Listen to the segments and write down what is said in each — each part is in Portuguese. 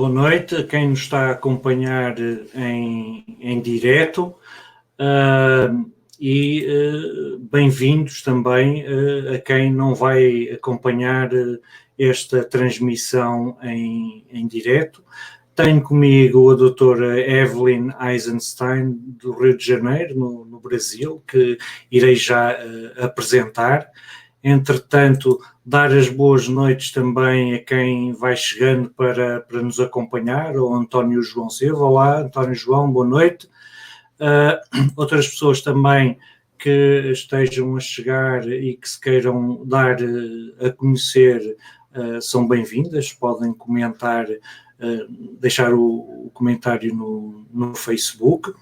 Boa noite a quem nos está a acompanhar em direto e bem-vindos também a quem não vai acompanhar esta transmissão em direto. Tenho comigo a doutora Evelyn Eisenstein, do Rio de Janeiro, no Brasil, que irei já apresentar. Entretanto, dar as boas noites também a quem vai chegando para nos acompanhar, o António João Silva. Olá, António João, boa noite. Outras pessoas também que estejam a chegar e que se queiram dar a conhecer são bem-vindas, podem comentar, deixar o comentário no Facebook.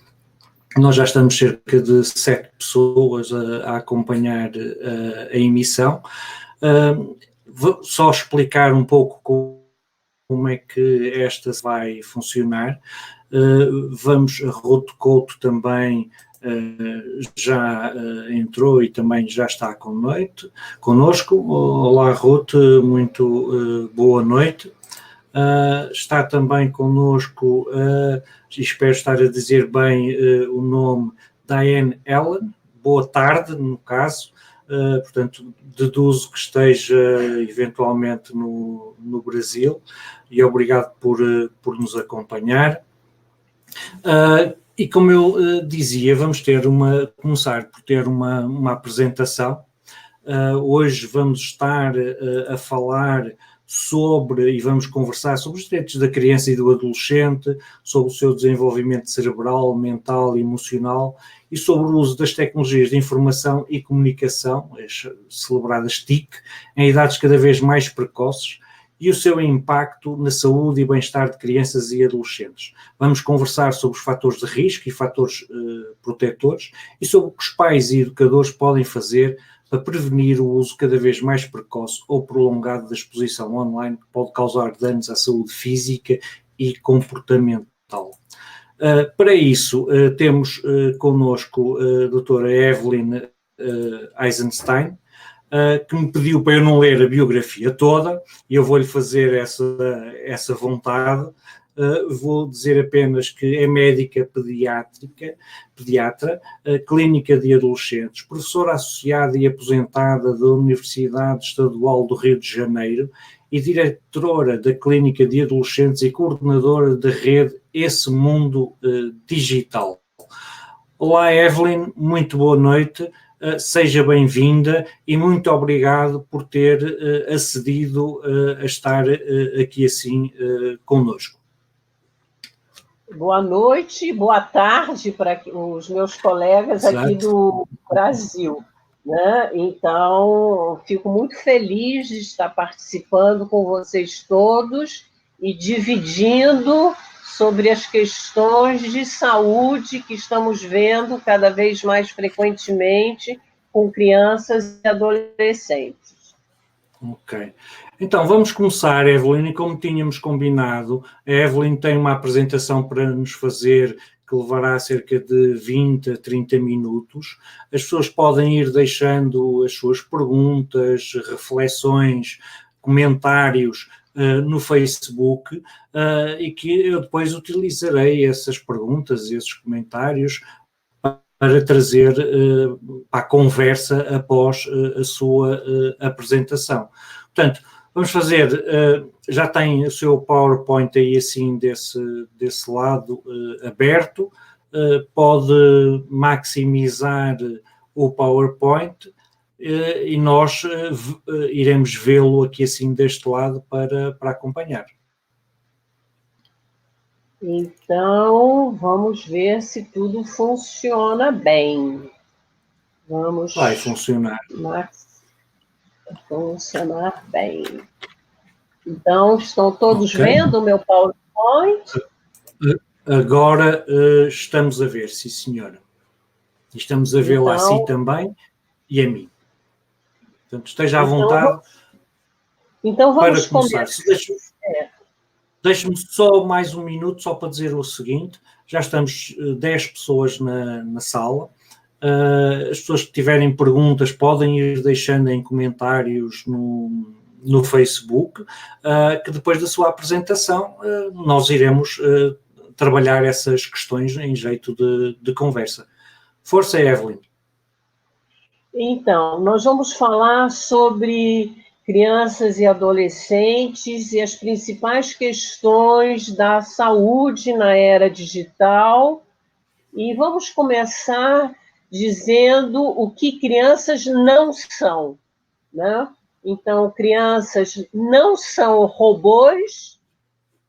Nós já estamos cerca de 7 pessoas a acompanhar a emissão. Vou só explicar um pouco como é que esta vai funcionar. A Ruth Couto também já entrou e também já está connosco. Olá, Ruth, muito boa noite. Está também connosco, espero estar a dizer bem o nome, Diane Ellen, boa tarde no caso, portanto deduzo que esteja eventualmente no Brasil, e obrigado por nos acompanhar. E como eu dizia, vamos começar por ter uma apresentação. Hoje vamos estar a falar e vamos conversar sobre os direitos da criança e do adolescente, sobre o seu desenvolvimento cerebral, mental e emocional, e sobre o uso das tecnologias de informação e comunicação, as celebradas TIC, em idades cada vez mais precoces, e o seu impacto na saúde e bem-estar de crianças e adolescentes. Vamos conversar sobre os fatores de risco e fatores protetores, e sobre o que os pais e educadores podem fazer para prevenir o uso cada vez mais precoce ou prolongado da exposição online, que pode causar danos à saúde física e comportamental. Para isso, temos connosco a doutora Evelyn Eisenstein, que me pediu para eu não ler a biografia toda, e eu vou-lhe fazer essa vontade. Vou dizer apenas que é médica pediatra, clínica de adolescentes, professora associada e aposentada da Universidade Estadual do Rio de Janeiro e diretora da Clínica de Adolescentes e coordenadora da rede Esse Mundo Digital. Olá, Evelyn, muito boa noite, seja bem-vinda e muito obrigado por ter acedido a estar aqui assim connosco. Boa noite, boa tarde para os meus colegas aqui do Brasil, né? Então, fico muito feliz de estar participando com vocês todos e dividindo sobre as questões de saúde que estamos vendo cada vez mais frequentemente com crianças e adolescentes. Ok. Então, vamos começar, Evelyn, e como tínhamos combinado, a Evelyn tem uma apresentação para nos fazer que levará cerca de 20 a 30 minutos. As pessoas podem ir deixando as suas perguntas, reflexões, comentários no Facebook e que eu depois utilizarei essas perguntas e esses comentários para trazer para a conversa após a sua apresentação. Portanto, vamos fazer, já tem o seu PowerPoint aí assim desse lado aberto, pode maximizar o PowerPoint e nós iremos vê-lo aqui assim deste lado para acompanhar. Então, vamos ver se tudo funciona bem. Vai funcionar. Funcionar bem. Então, estão todos vendo o meu PowerPoint? Agora estamos a ver, sim senhora. Estamos a vê-la assim também e a mim. Portanto, esteja à vontade então vamos para começar. Deixe-me só mais um minuto só para dizer o seguinte, já estamos 10 pessoas na sala. As pessoas que tiverem perguntas podem ir deixando em comentários no Facebook, que depois da sua apresentação nós iremos trabalhar essas questões em jeito de conversa. Força, Evelyn. Então, nós vamos falar sobre crianças e adolescentes e as principais questões da saúde na era digital. E vamos começar dizendo o que crianças não são, né? Então, crianças não são robôs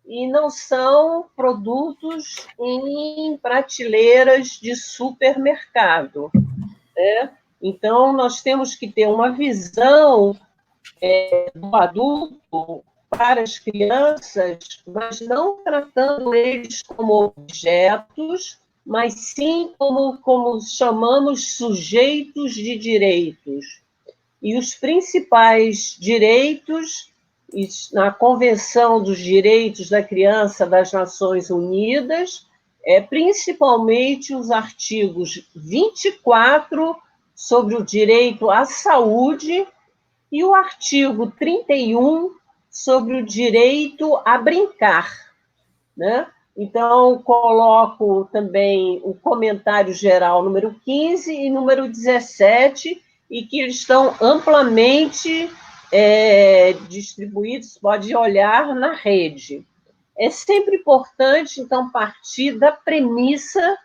e não são produtos em prateleiras de supermercado, né? Então, nós temos que ter uma visão do adulto para as crianças, mas não tratando eles como objetos, mas sim como chamamos sujeitos de direitos. E os principais direitos, na Convenção dos Direitos da Criança das Nações Unidas, principalmente os artigos 24 sobre o direito à saúde e o artigo 31 sobre o direito a brincar, né? Então, coloco também o comentário geral número 15 e número 17, e que eles estão amplamente distribuídos, pode olhar na rede. É sempre importante, então, partir da premissa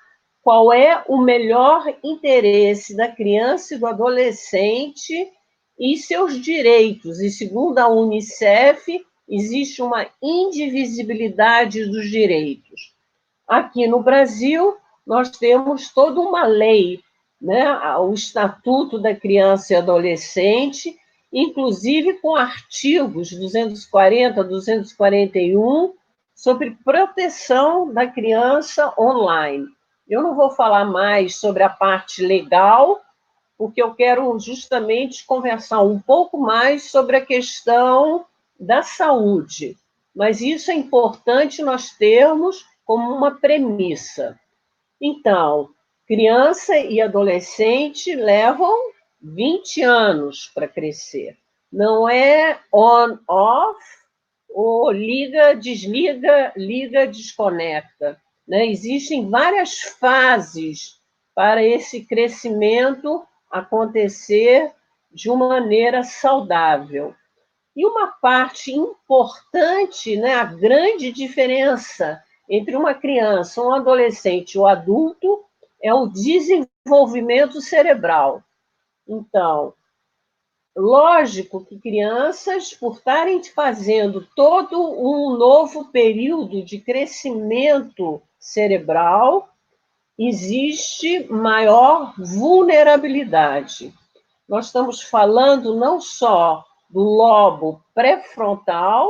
qual é o melhor interesse da criança e do adolescente e seus direitos. E, segundo a Unicef, existe uma indivisibilidade dos direitos. Aqui no Brasil, nós temos toda uma lei, né? O Estatuto da Criança e Adolescente, inclusive com artigos 240, 241, sobre proteção da criança online. Eu não vou falar mais sobre a parte legal, porque eu quero justamente conversar um pouco mais sobre a questão da saúde. Mas isso é importante nós termos como uma premissa. Então, criança e adolescente levam 20 anos para crescer. Não é on-off, ou liga, desliga, liga, desconecta, né? Existem várias fases para esse crescimento acontecer de uma maneira saudável. E uma parte importante, né, a grande diferença entre uma criança, um adolescente e um adulto é o desenvolvimento cerebral. Então, lógico que crianças, por estarem fazendo todo um novo período de crescimento cerebral, existe maior vulnerabilidade. Nós estamos falando não só do lobo pré-frontal,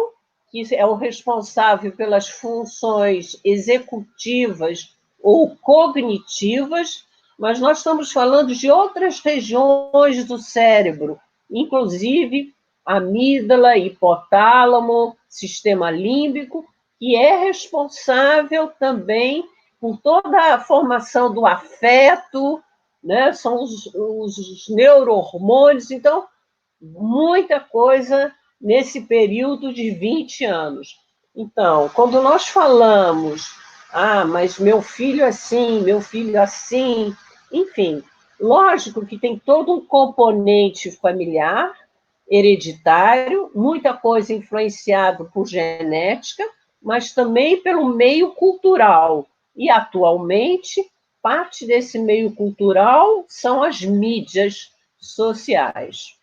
que é o responsável pelas funções executivas ou cognitivas, mas nós estamos falando de outras regiões do cérebro, inclusive amígdala, hipotálamo, sistema límbico, que é responsável também por toda a formação do afeto, né? São os neurohormônios, então, muita coisa nesse período de 20 anos. Então, quando nós falamos, mas meu filho assim, meu filho assim, enfim, lógico que tem todo um componente familiar, hereditário, muita coisa influenciado por genética, mas também pelo meio cultural. E, atualmente, parte desse meio cultural são as mídias sociais.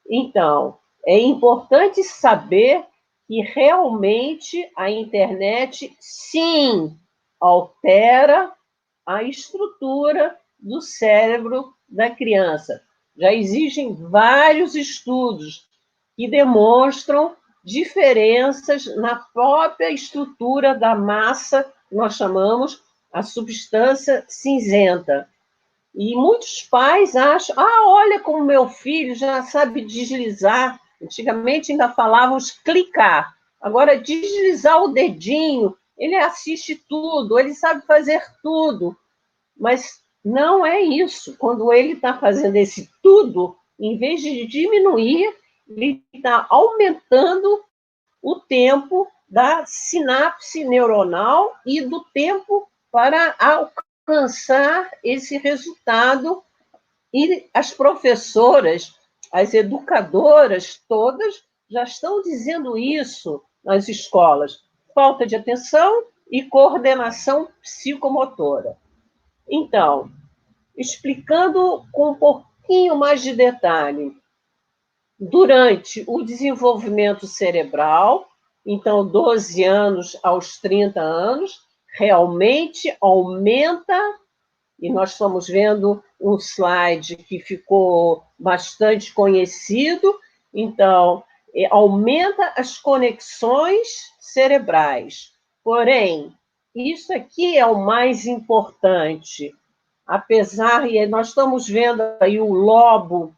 Então, é importante saber que realmente a internet, sim, altera a estrutura do cérebro da criança. Já existem vários estudos que demonstram diferenças na própria estrutura da massa, que nós chamamos a substância cinzenta. E muitos pais acham, olha como meu filho já sabe deslizar. Antigamente ainda falávamos clicar. Agora, deslizar o dedinho, ele assiste tudo, ele sabe fazer tudo. Mas não é isso. Quando ele está fazendo esse tudo, em vez de diminuir, ele está aumentando o tempo da sinapse neuronal e do tempo para alcançar esse resultado. E as professoras, as educadoras todas já estão dizendo isso nas escolas. Falta de atenção e coordenação psicomotora. Então, explicando com um pouquinho mais de detalhe, durante o desenvolvimento cerebral, então 12 anos aos 30 anos, realmente aumenta, e nós estamos vendo um slide que ficou bastante conhecido, então, aumenta as conexões cerebrais. Porém, isso aqui é o mais importante, apesar, e nós estamos vendo aí o lobo,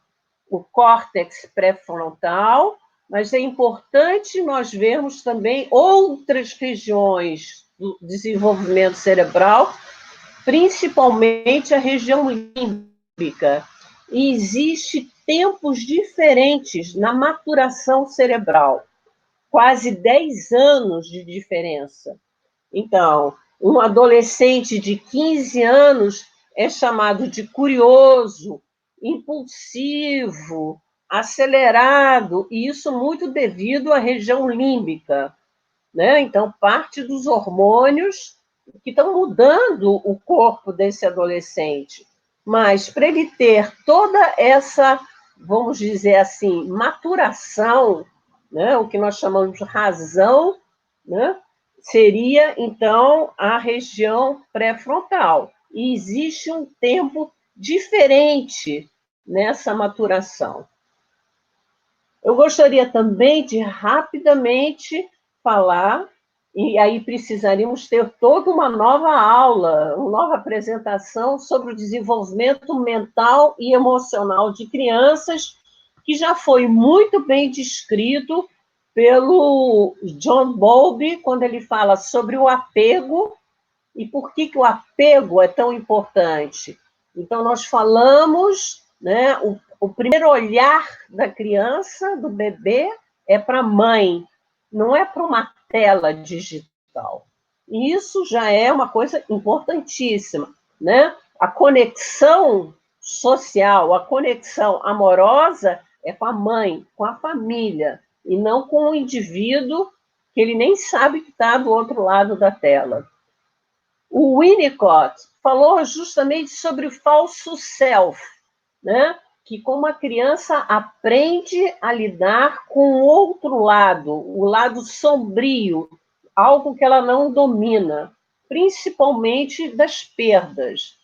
o córtex pré-frontal, mas é importante nós vermos também outras regiões do desenvolvimento cerebral, principalmente a região límbica. E existe tempos diferentes na maturação cerebral, quase 10 anos de diferença. Então, um adolescente de 15 anos é chamado de curioso, impulsivo, acelerado, e isso muito devido à região límbica, né? Então, parte dos hormônios que estão mudando o corpo desse adolescente. Mas, para ele ter toda essa, vamos dizer assim, maturação, né? O que nós chamamos de razão, né? Seria, então, a região pré-frontal. E existe um tempo diferente nessa maturação. Eu gostaria também de rapidamente falar, e aí precisaríamos ter toda uma nova aula, uma nova apresentação sobre o desenvolvimento mental e emocional de crianças, que já foi muito bem descrito pelo John Bowlby, quando ele fala sobre o apego e por que o apego é tão importante. Então, nós falamos, né, o primeiro olhar da criança, do bebê, é para a mãe, não é para uma tela digital. E isso já é uma coisa importantíssima, né? A conexão social, a conexão amorosa é com a mãe, com a família, e não com o indivíduo que ele nem sabe que está do outro lado da tela. O Winnicott falou justamente sobre o falso self, né? Que como a criança aprende a lidar com o outro lado, o lado sombrio, algo que ela não domina, principalmente das perdas.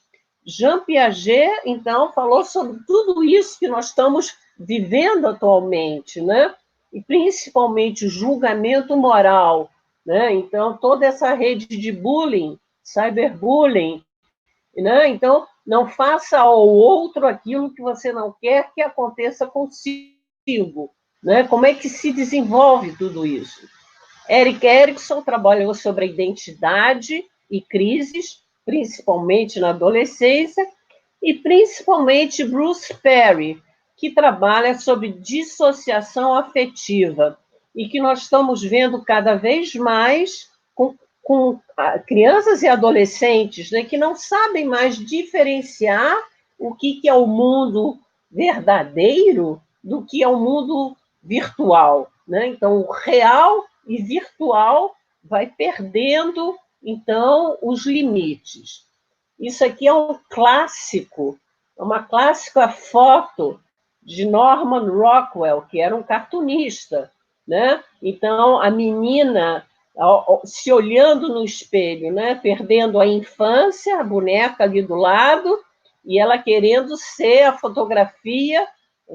Jean Piaget, então, falou sobre tudo isso que nós estamos vivendo atualmente, né? E principalmente o julgamento moral, né? Então, toda essa rede de bullying, cyberbullying, né? Então, não faça ao outro aquilo que você não quer que aconteça consigo, né? Como é que se desenvolve tudo isso? Erik Erikson trabalhou sobre a identidade e crises, principalmente na adolescência, e principalmente Bruce Perry, que trabalha sobre dissociação afetiva, e que nós estamos vendo cada vez mais com crianças e adolescentes, né, que não sabem mais diferenciar o que é o mundo verdadeiro do que é o mundo virtual, né? Então, o real e virtual vai perdendo, então, os limites. Isso aqui é um clássico, uma clássica foto de Norman Rockwell, que era um cartunista, né? Então, a menina se olhando no espelho, né? Perdendo a infância, a boneca ali do lado, e ela querendo ser a fotografia.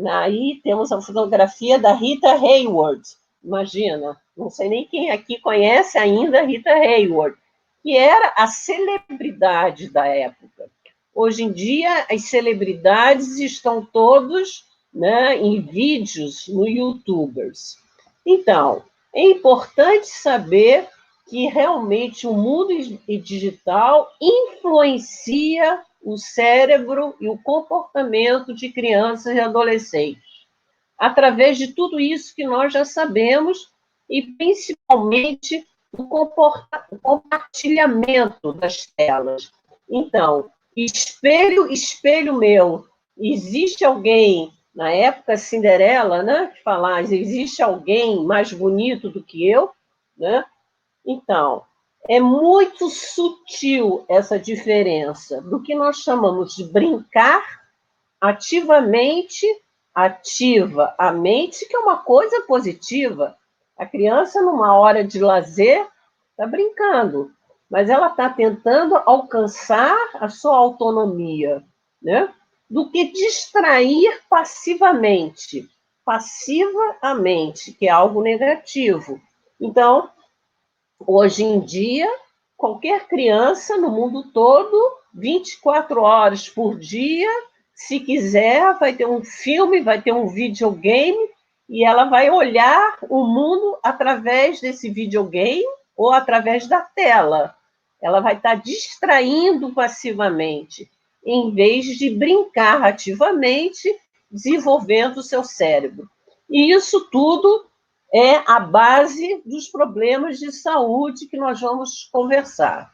Aí temos a fotografia da Rita Hayworth, imagina, não sei nem quem aqui conhece ainda a Rita Hayworth, que era a celebridade da época. Hoje em dia, as celebridades estão todos, né, em vídeos no YouTubers. Então, é importante saber que realmente o mundo digital influencia o cérebro e o comportamento de crianças e adolescentes. através de tudo isso que nós já sabemos e, principalmente, o compartilhamento das telas. Então, espelho meu, existe alguém, na época Cinderela, né, que falava, existe alguém mais bonito do que eu, né? Então, é muito sutil essa diferença do que nós chamamos de brincar ativamente, ativa a mente, que é uma coisa positiva. A criança, numa hora de lazer, está brincando, mas ela está tentando alcançar a sua autonomia, né? Do que distrair passivamente, que é algo negativo. Então, hoje em dia, qualquer criança no mundo todo, 24 horas por dia, se quiser, vai ter um filme, vai ter um videogame, e ela vai olhar o mundo através desse videogame ou através da tela. Ela vai estar distraindo passivamente, em vez de brincar ativamente, desenvolvendo o seu cérebro. E isso tudo é a base dos problemas de saúde que nós vamos conversar.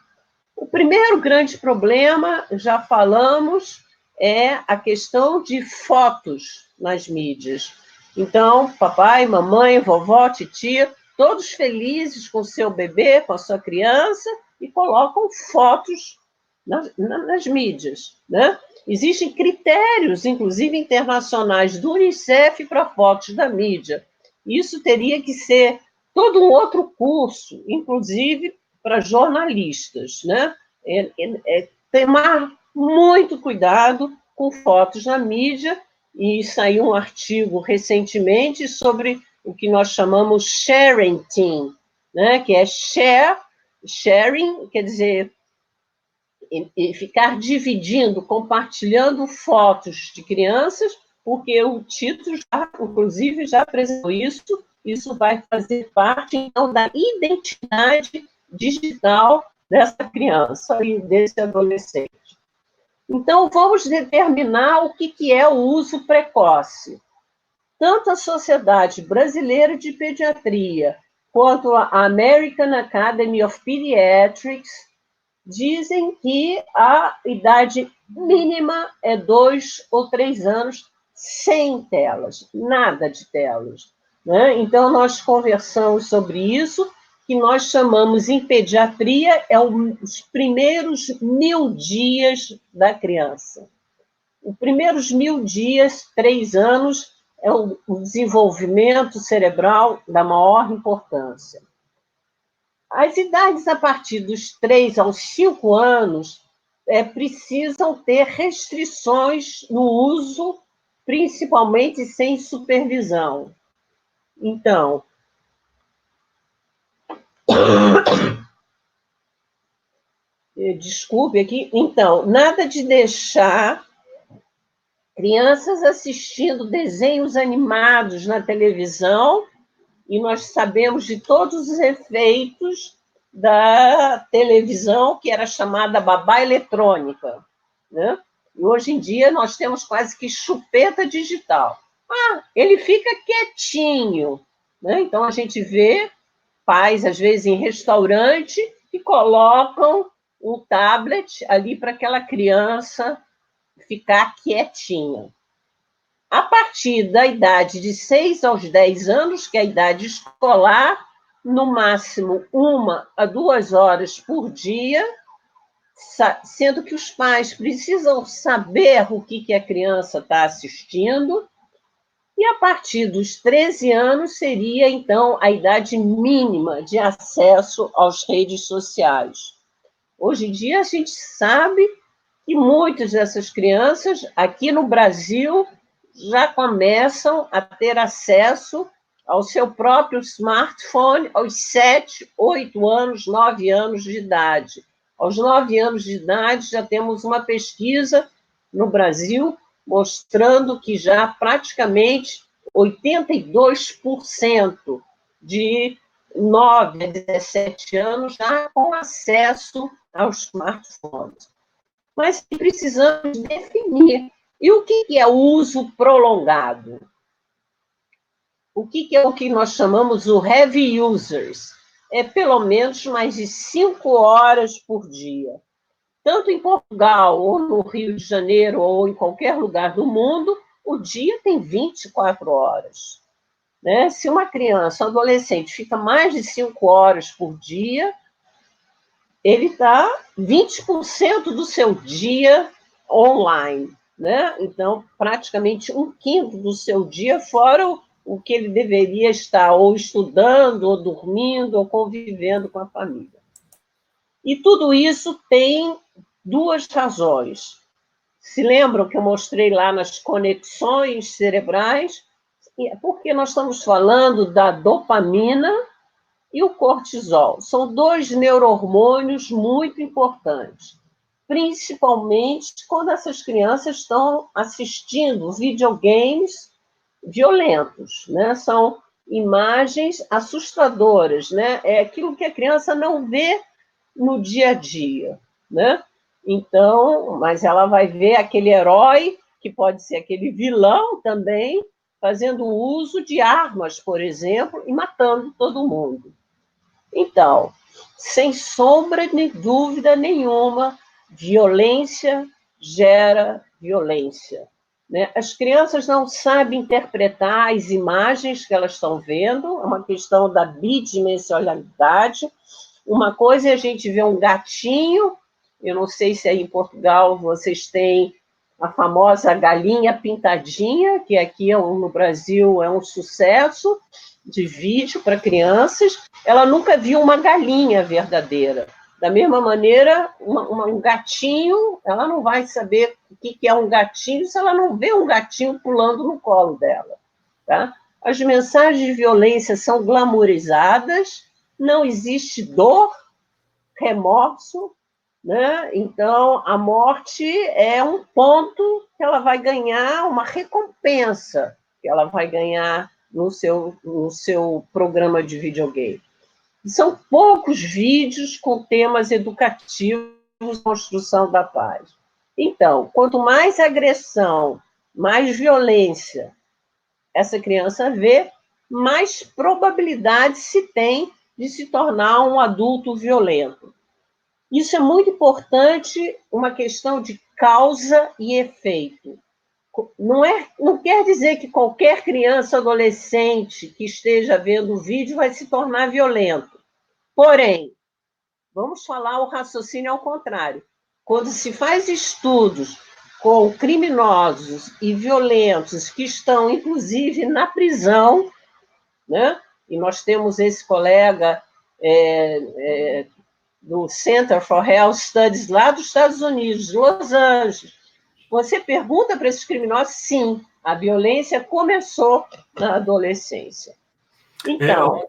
O primeiro grande problema, já falamos, é a questão de fotos nas mídias. Então, papai, mamãe, vovó, titia, todos felizes com o seu bebê, com a sua criança, e colocam fotos nas mídias, né? Existem critérios, inclusive internacionais, do Unicef para fotos da mídia. Isso teria que ser todo um outro curso, inclusive para jornalistas, né? Tomar muito cuidado com fotos na mídia, e saiu um artigo recentemente sobre o que nós chamamos sharing, né? Que é sharing, quer dizer, e ficar dividindo, compartilhando fotos de crianças, porque o título, inclusive, já apresentou isso vai fazer parte, então, da identidade digital dessa criança e desse adolescente. Então, vamos determinar o que é o uso precoce. Tanto a Sociedade Brasileira de Pediatria quanto a American Academy of Pediatrics dizem que a idade mínima é 2 ou 3 anos sem telas, nada de telas, né? Então, nós conversamos sobre isso, que nós chamamos em pediatria, os primeiros 1000 dias da criança. Os primeiros 1000 dias, 3 anos, é o desenvolvimento cerebral da maior importância. As idades a partir dos 3 aos 5 anos precisam ter restrições no uso, principalmente sem supervisão. Então, desculpe aqui. Então, nada de deixar crianças assistindo desenhos animados na televisão, e nós sabemos de todos os efeitos da televisão, que era chamada babá eletrônica, né? E hoje em dia nós temos quase que chupeta digital. Ele fica quietinho, né? Então a gente vê pais, às vezes, em restaurante, que colocam um tablet ali para aquela criança ficar quietinha. A partir da idade de 6 aos 10 anos, que é a idade escolar, no máximo 1 a 2 horas por dia, sendo que os pais precisam saber o que a criança está assistindo, e a partir dos 13 anos seria, então, a idade mínima de acesso às redes sociais. Hoje em dia, a gente sabe que muitas dessas crianças, aqui no Brasil, já começam a ter acesso ao seu próprio smartphone aos 7, 8 anos, 9 anos de idade. Aos 9 anos de idade, já temos uma pesquisa no Brasil mostrando que já praticamente 82% de 9 a 17 anos já com acesso aos smartphones. Mas precisamos definir. E o que é o uso prolongado? O que é o que nós chamamos o heavy users? É pelo menos mais de 5 horas por dia. Tanto em Portugal, ou no Rio de Janeiro, ou em qualquer lugar do mundo, o dia tem 24 horas. Né? Se uma criança, um adolescente, fica mais de 5 horas por dia, ele está 20% do seu dia online. Né? Então, praticamente 1/5 do seu dia, fora o que ele deveria estar ou estudando, ou dormindo, ou convivendo com a família. E tudo isso tem 2 razões. Se lembram que eu mostrei lá nas conexões cerebrais? Porque nós estamos falando da dopamina e o cortisol. São 2 neurohormônios muito importantes, principalmente quando essas crianças estão assistindo videogames violentos, né? São imagens assustadoras, né? É aquilo que a criança não vê no dia a dia, né? Então, mas ela vai ver aquele herói, que pode ser aquele vilão também, fazendo uso de armas, por exemplo, e matando todo mundo. Então, sem sombra de dúvida nenhuma, violência gera violência. Né? As crianças não sabem interpretar as imagens que elas estão vendo, é uma questão da bidimensionalidade. Uma coisa é a gente ver um gatinho, eu não sei se aí em Portugal vocês têm a famosa galinha pintadinha, que aqui no Brasil é um sucesso de vídeo para crianças. Ela nunca viu uma galinha verdadeira. Da mesma maneira, um gatinho, ela não vai saber o que é um gatinho se ela não vê um gatinho pulando no colo dela. Tá? As mensagens de violência são glamourizadas, não existe dor, remorso, né? Então, a morte é um ponto que ela vai ganhar, uma recompensa que ela vai ganhar no seu programa de videogame. São poucos vídeos com temas educativos de construção da paz. Então, quanto mais agressão, mais violência essa criança vê, mais probabilidade se tem de se tornar um adulto violento. Isso é muito importante, uma questão de causa e efeito. Não quer dizer que qualquer criança, adolescente que esteja vendo o vídeo vai se tornar violento. Porém, vamos falar o raciocínio ao contrário. Quando se faz estudos com criminosos e violentos que estão, inclusive, na prisão, né? E nós temos esse colega do Center for Health Studies lá dos Estados Unidos, de Los Angeles. Você pergunta para esses criminosos, sim, a violência começou na adolescência. Então,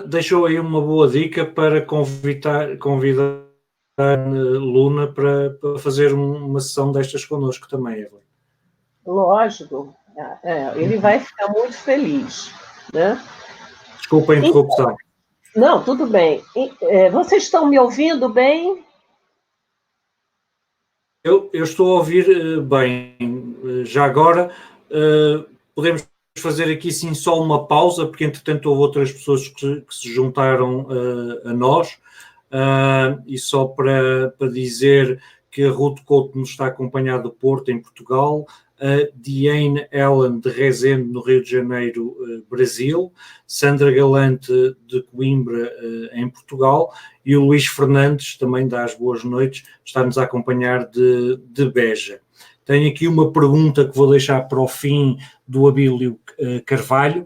deixou aí uma boa dica para convidar a Luna para fazer uma sessão destas connosco também, Evelyn. Lógico, ele vai ficar muito feliz. Né? Desculpa a interrupção. Então, não, tudo bem. Vocês estão me ouvindo bem? Eu estou a ouvir bem. Já agora, podemos fazer aqui sim só uma pausa, porque entretanto houve outras pessoas que se juntaram a nós, e só para dizer que a Ruth Couto nos está acompanhada do Porto, em Portugal, a Diane Ellen de Rezende, no Rio de Janeiro, Brasil, Sandra Galante de Coimbra, em Portugal, e o Luís Fernandes, também dá as boas noites, está-nos a acompanhar de Beja. Tenho aqui uma pergunta que vou deixar para o fim do Abílio Carvalho,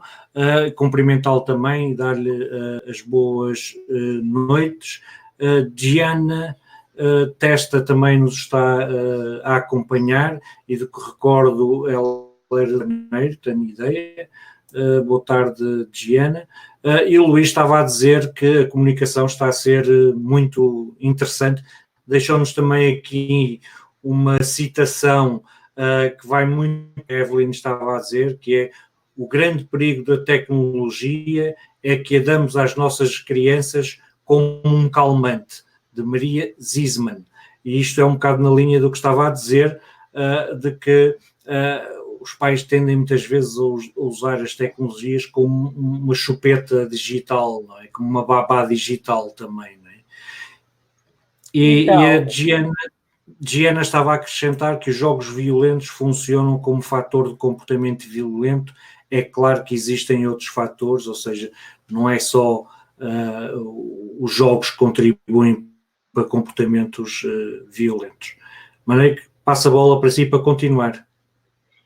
cumprimentá-lo também e dar-lhe as boas noites. Diana Testa também nos está a acompanhar, e do que recordo, ela era de Janeiro, tenho ideia. Boa tarde, Diana. E o Luís estava a dizer que a comunicação está a ser muito interessante. Deixou-nos também aqui uma citação que vai muito, a Evelyn estava a dizer, que é: o grande perigo da tecnologia é que a damos às nossas crianças como um calmante, de Maria Zisman. E isto é um bocado na linha do que estava a dizer, de que os pais tendem muitas vezes a usar as tecnologias como uma chupeta digital, não é? Como uma babá digital também, não é? E a Diana estava a acrescentar que os jogos violentos funcionam como fator de comportamento violento. É claro que existem outros fatores, ou seja, não é só os jogos que contribuem para comportamentos violentos. Mas passa a bola para si para continuar.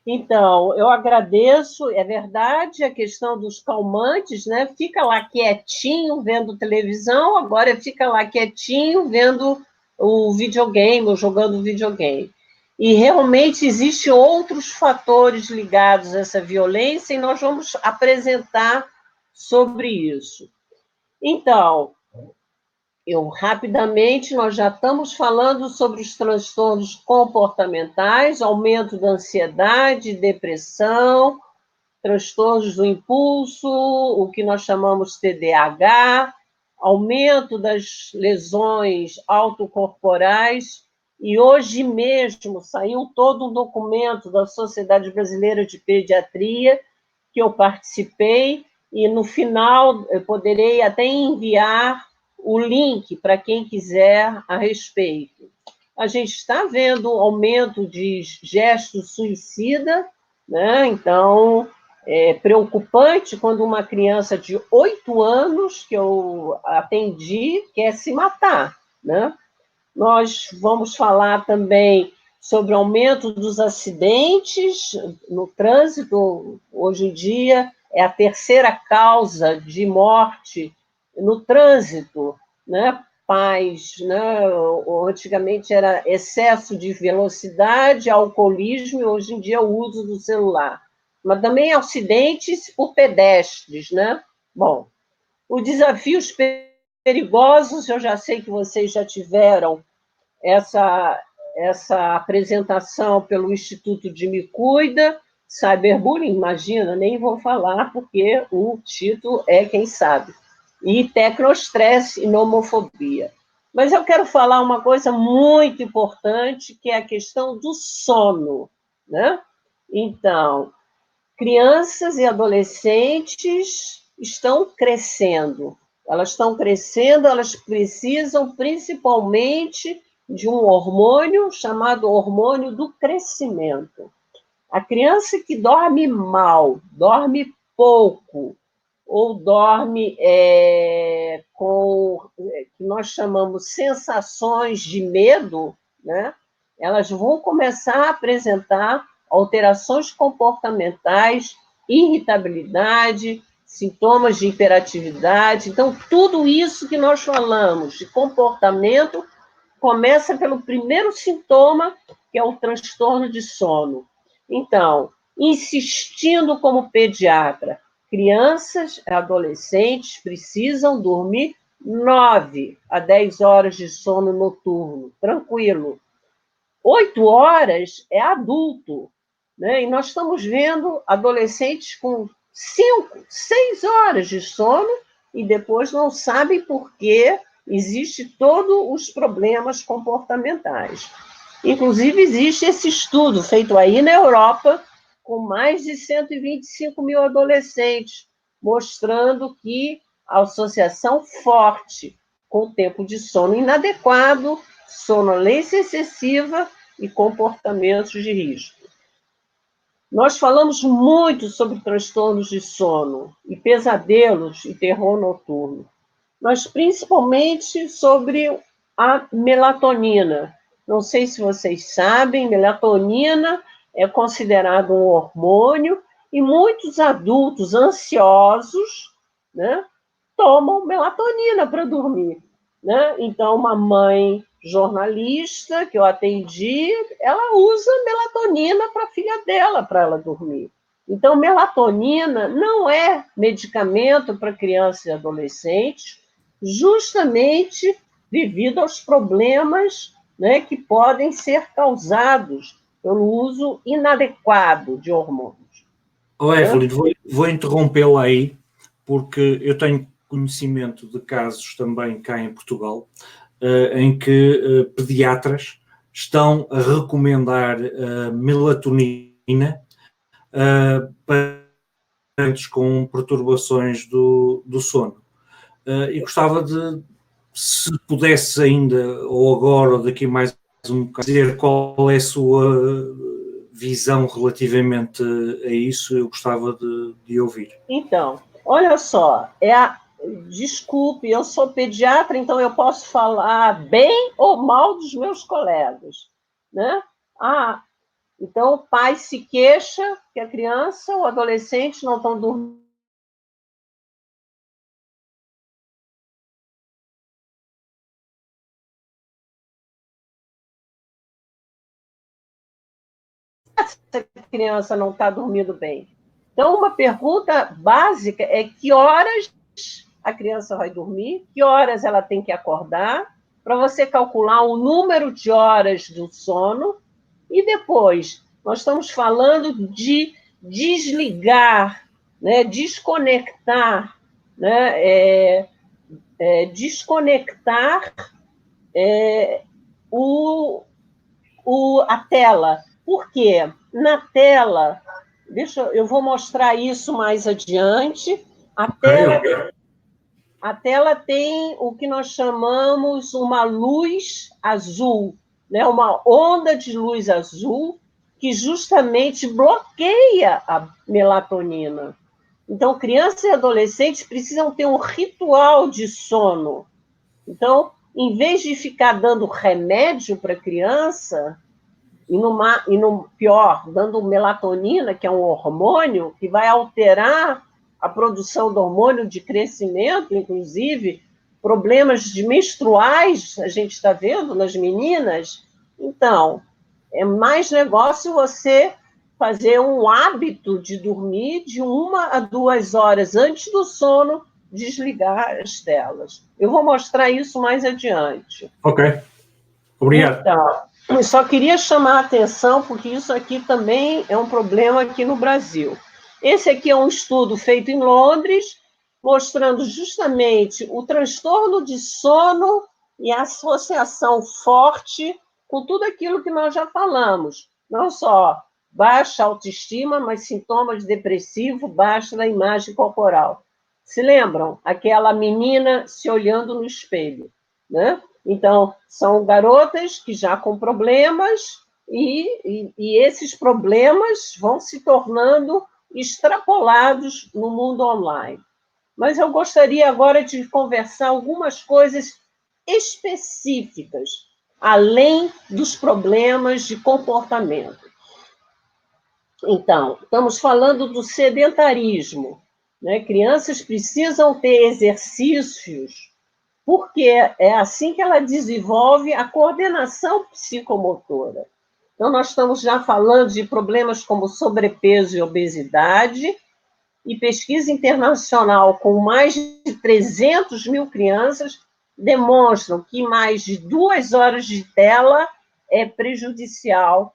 Então, eu agradeço, é verdade, a questão dos calmantes, né? Fica lá quietinho vendo televisão, agora fica lá quietinho vendo o videogame, ou jogando videogame. E realmente existem outros fatores ligados a essa violência, e nós vamos apresentar sobre isso. Então, rapidamente, nós já estamos falando sobre os transtornos comportamentais, aumento da ansiedade, depressão, transtornos do impulso, o que nós chamamos TDAH, aumento das lesões autocorporais, e hoje mesmo saiu todo um documento da Sociedade Brasileira de Pediatria, que eu participei, e no final eu poderei até enviar o link para quem quiser a respeito. A gente está vendo aumento de gestos suicida, né? Então, é preocupante quando uma criança de 8 anos que eu atendi quer se matar, né? Nós vamos falar também sobre o aumento dos acidentes no trânsito. Hoje em dia é a terceira causa de morte no trânsito, né? Pais, né? Antigamente era excesso de velocidade, alcoolismo, e hoje em dia o uso do celular. Mas também acidentes por pedestres, né? Bom, os desafios perigosos, eu já sei que vocês já tiveram essa apresentação pelo Instituto de Me Cuida, cyberbullying, imagina, nem vou falar, porque o título é quem sabe. E tecnoestresse e nomofobia. Mas eu quero falar uma coisa muito importante, que é a questão do sono, né? Então, crianças e adolescentes estão crescendo. Elas precisam principalmente de um hormônio chamado hormônio do crescimento. A criança que dorme mal, dorme pouco, ou dorme com que nós chamamos sensações de medo, né? Elas vão começar a apresentar alterações comportamentais, irritabilidade, sintomas de hiperatividade. Então, tudo isso que nós falamos de comportamento começa pelo primeiro sintoma, que é o transtorno de sono. Então, insistindo como pediatra, crianças e adolescentes precisam dormir 9 a 10 horas de sono noturno, tranquilo. 8 horas é adulto, né? E nós estamos vendo adolescentes com 5, 6 horas de sono e depois não sabem por que existe todos os problemas comportamentais. Inclusive, existe esse estudo feito aí na Europa, com mais de 125 mil adolescentes, mostrando que a associação forte com o tempo de sono inadequado, sonolência excessiva e comportamentos de risco. Nós falamos muito sobre transtornos de sono e pesadelos e terror noturno, mas principalmente sobre a melatonina. Não sei se vocês sabem, melatonina é considerado um hormônio e muitos adultos ansiosos, né, tomam melatonina para dormir, né? Então, uma mãe jornalista que eu atendi, ela usa melatonina para a filha dela, para ela dormir. Então, melatonina não é medicamento para crianças e adolescentes, justamente devido aos problemas, né, que podem ser causados pelo uso inadequado de hormônios. Evelyn, vou interrompê-la aí, porque eu tenho conhecimento de casos também cá em Portugal, em que pediatras estão a recomendar melatonina pacientes com perturbações do sono. E gostava de, se pudesse ainda, ou agora, ou daqui mais um bocado, dizer qual é a sua visão relativamente a isso, eu gostava de ouvir. Então, olha só, desculpe, eu sou pediatra, então eu posso falar bem ou mal dos meus colegas, né? Então o pai se queixa que a criança ou adolescente não estão dormindo. Essa criança não está dormindo bem. Então, uma pergunta básica é que horas a criança vai dormir, que horas ela tem que acordar, para você calcular o número de horas do sono, e depois nós estamos falando de desligar, né, desconectar, né, desconectar a tela. Por quê? Na tela, eu vou mostrar isso mais adiante. A tela tem o que nós chamamos uma luz azul, né? Uma onda de luz azul que justamente bloqueia a melatonina. Então, crianças e adolescentes precisam ter um ritual de sono. Então, em vez de ficar dando remédio para a criança, e no pior, dando melatonina, que é um hormônio que vai alterar a produção do hormônio de crescimento, inclusive problemas menstruais, a gente está vendo nas meninas. Então, é mais negócio você fazer um hábito de dormir de 1 a 2 horas antes do sono, desligar as telas. Eu vou mostrar isso mais adiante. Ok, obrigado. Então, eu só queria chamar a atenção, porque isso aqui também é um problema aqui no Brasil. Esse aqui é um estudo feito em Londres, mostrando justamente o transtorno de sono e a associação forte com tudo aquilo que nós já falamos. Não só baixa autoestima, mas sintomas depressivos, baixa da imagem corporal. Se lembram? Aquela menina se olhando no espelho, né? Então, são garotas que já com problemas e esses problemas vão se tornando extrapolados no mundo online. Mas eu gostaria agora de conversar algumas coisas específicas, além dos problemas de comportamento. Então, estamos falando do sedentarismo, né? Crianças precisam ter exercícios, porque é assim que ela desenvolve a coordenação psicomotora. Então, nós estamos já falando de problemas como sobrepeso e obesidade, e pesquisa internacional com mais de 300 mil crianças demonstram que mais de 2 horas de tela é prejudicial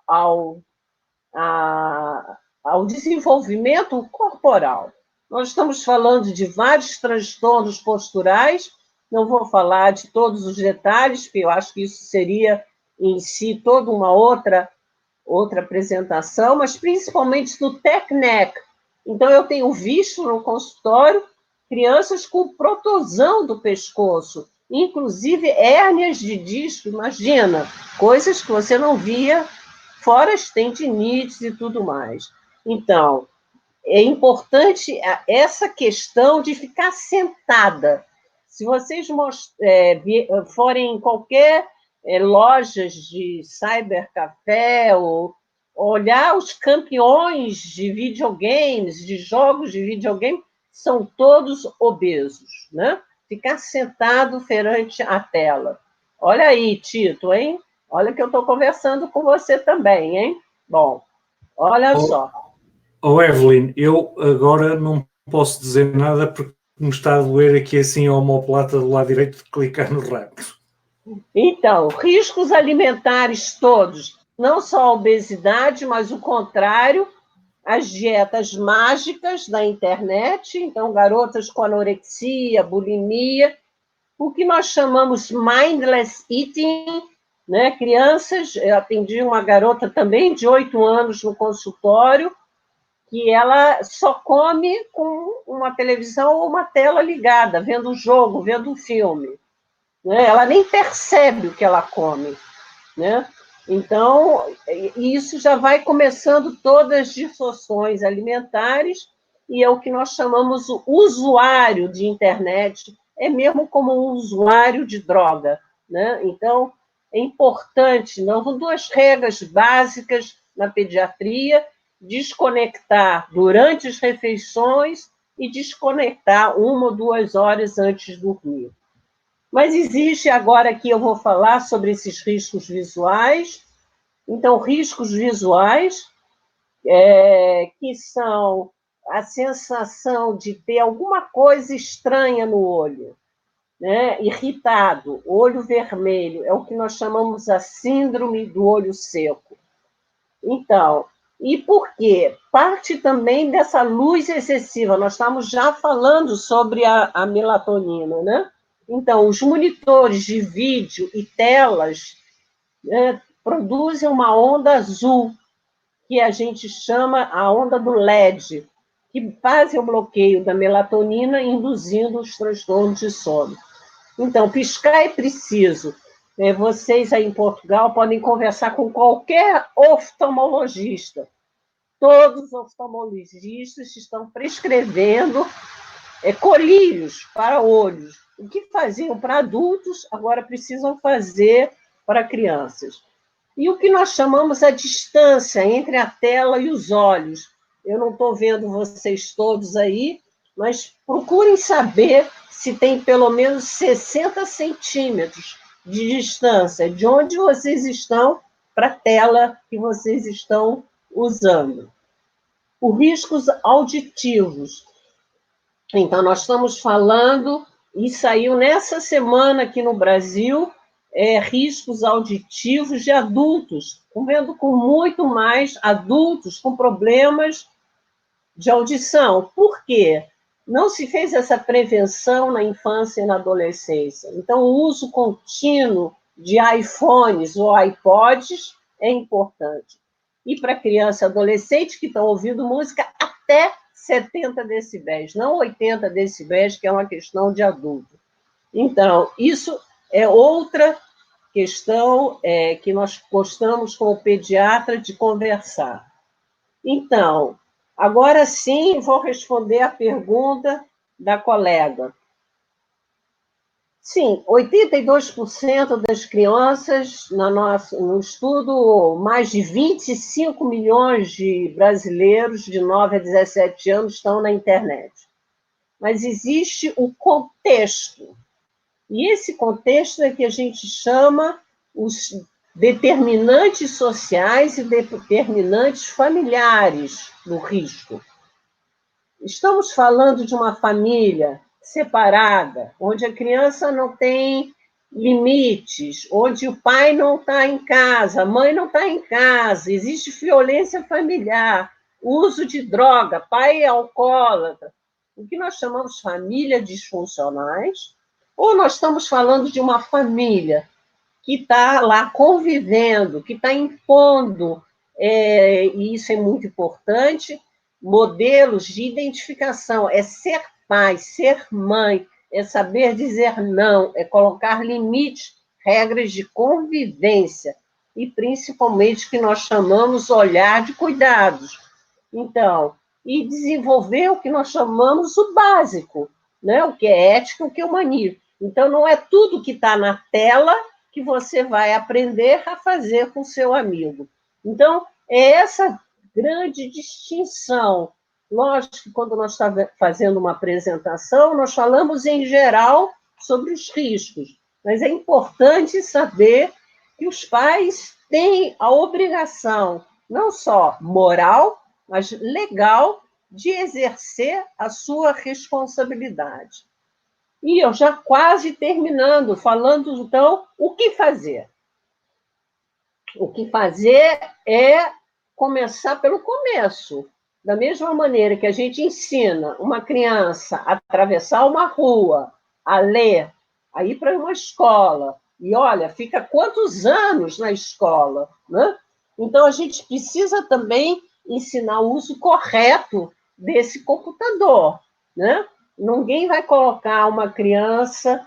ao desenvolvimento corporal. Nós estamos falando de vários transtornos posturais, não vou falar de todos os detalhes, porque eu acho que isso seria em si toda uma outra apresentação, mas principalmente do TECNEC. Então, eu tenho visto no consultório crianças com protusão do pescoço, inclusive hérnias de disco, imagina, coisas que você não via, fora as tendinites e tudo mais. Então, é importante essa questão de ficar sentada. Se vocês forem em qualquer lojas de cybercafé ou olhar os campeões de videogames, de jogos de videogame, são todos obesos, né? Ficar sentado perante a tela. Olha aí, Tito, hein? Olha que eu estou conversando com você também, hein? Bom, olha só. Evelyn, eu agora não posso dizer nada porque me está a doer aqui assim a omoplata do lado direito de clicar no rato. Então, riscos alimentares todos, não só a obesidade, mas o contrário, as dietas mágicas da internet, então garotas com anorexia, bulimia, o que nós chamamos mindless eating, né? Crianças, eu atendi uma garota também de 8 anos no consultório, que ela só come com uma televisão ou uma tela ligada, vendo um jogo, vendo um filme, né? Ela nem percebe o que ela come, né? Então, isso já vai começando todas as distorções alimentares, e é o que nós chamamos o usuário de internet, é mesmo como um usuário de droga, né? Então, é importante, não, são duas regras básicas na pediatria: desconectar durante as refeições e desconectar 1 ou 2 horas antes de dormir. Mas existe, agora aqui eu vou falar sobre esses riscos visuais. Então, riscos visuais, que são a sensação de ter alguma coisa estranha no olho, né? Irritado, olho vermelho, é o que nós chamamos a síndrome do olho seco. Então, e por quê? Parte também dessa luz excessiva. Nós estamos já falando sobre a melatonina, né? Então, os monitores de vídeo e telas, né, produzem uma onda azul, que a gente chama a onda do LED, que fazem o bloqueio da melatonina, induzindo os transtornos de sono. Então, piscar é preciso. Vocês aí em Portugal podem conversar com qualquer oftalmologista. Todos os oftalmologistas estão prescrevendo colírios para olhos. O que faziam para adultos, agora precisam fazer para crianças. E o que nós chamamos a distância entre a tela e os olhos. Eu não estou vendo vocês todos aí, mas procurem saber se tem pelo menos 60 centímetros de distância de onde vocês estão para a tela que vocês estão usando. Os riscos auditivos. Então, nós estamos falando, e saiu nessa semana aqui no Brasil, riscos auditivos de adultos, vendo com muito mais adultos com problemas de audição. Por quê? Não se fez essa prevenção na infância e na adolescência. Então, o uso contínuo de iPhones ou iPods é importante. E para criança e adolescente que estão ouvindo música até 70 decibéis, não 80 decibéis, que é uma questão de adulto. Então, isso é outra questão que nós gostamos, como pediatra, de conversar. Então, agora sim, vou responder a pergunta da colega. Sim, 82% das crianças, no estudo, mais de 25 milhões de brasileiros de 9 a 17 anos estão na internet. Mas existe o contexto. E esse contexto é que a gente chama os determinantes sociais e determinantes familiares do risco. Estamos falando de uma família separada, onde a criança não tem limites, onde o pai não está em casa, a mãe não está em casa, existe violência familiar, uso de droga, pai é alcoólatra, o que nós chamamos família disfuncionais, ou nós estamos falando de uma família que está lá convivendo, que está impondo, e isso é muito importante, modelos de identificação, é ser pai, ser mãe, é saber dizer não, é colocar limites, regras de convivência, e principalmente que nós chamamos olhar de cuidados. Então, e desenvolver o que nós chamamos o básico, né? O que é ética, o que é humanismo. Então, não é tudo que está na tela que você vai aprender a fazer com seu amigo. Então, é essa grande distinção. Lógico que quando nós estamos fazendo uma apresentação, nós falamos em geral sobre os riscos, mas é importante saber que os pais têm a obrigação, não só moral, mas legal, de exercer a sua responsabilidade. E eu já quase terminando, falando, então, o que fazer? O que fazer é começar pelo começo. Da mesma maneira que a gente ensina uma criança a atravessar uma rua, a ler, a ir para uma escola, E olha, fica quantos anos na escola, né? Então, a gente precisa também ensinar o uso correto desse computador, né? Ninguém vai colocar uma criança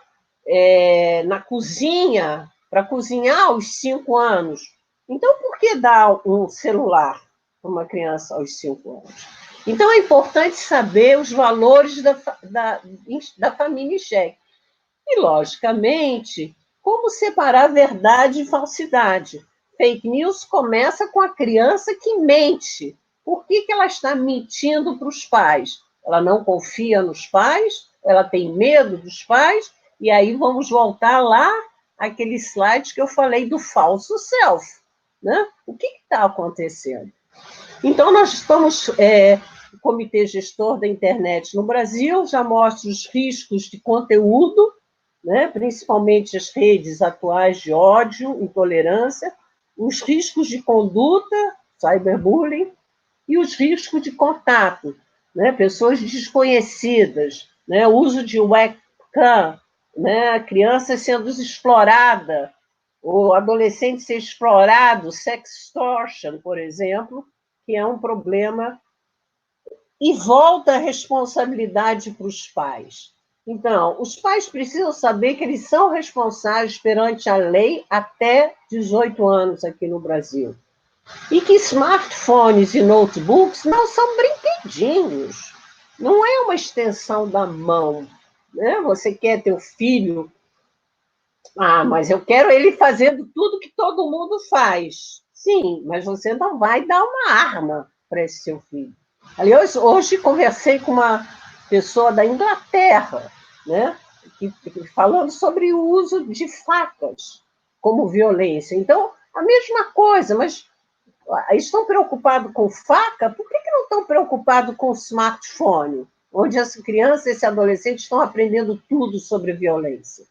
na cozinha para cozinhar aos 5 anos. Então, por que dar um celular para uma criança aos 5 anos? Então, é importante saber os valores da família em xeque. E, logicamente, como separar verdade e falsidade? Fake news começa com a criança que mente. Por que ela está mentindo para os pais? Ela não confia nos pais? Ela tem medo dos pais? E aí vamos voltar lá àquele slide que eu falei do falso self. Né? O que está acontecendo? Então, nós estamos... o Comitê Gestor da Internet no Brasil já mostra os riscos de conteúdo, né, principalmente as redes atuais de ódio, intolerância, os riscos de conduta, cyberbullying, e os riscos de contato, né, pessoas desconhecidas, né, uso de webcam, né, crianças sendo explorada, o adolescente ser explorado, sextortion, por exemplo, que é um problema, e volta a responsabilidade para os pais. Então, os pais precisam saber que eles são responsáveis perante a lei até 18 anos aqui no Brasil. E que smartphones e notebooks não são brinquedinhos. Não é uma extensão da mão. Né? Você quer teu filho... mas eu quero ele fazendo tudo que todo mundo faz. Sim, mas você não vai dar uma arma para esse seu filho. Aliás, hoje conversei com uma pessoa da Inglaterra, né, falando sobre o uso de facas como violência. Então, a mesma coisa, mas estão preocupados com faca? Por que não estão preocupados com o smartphone, onde as crianças e esse adolescente estão aprendendo tudo sobre violência?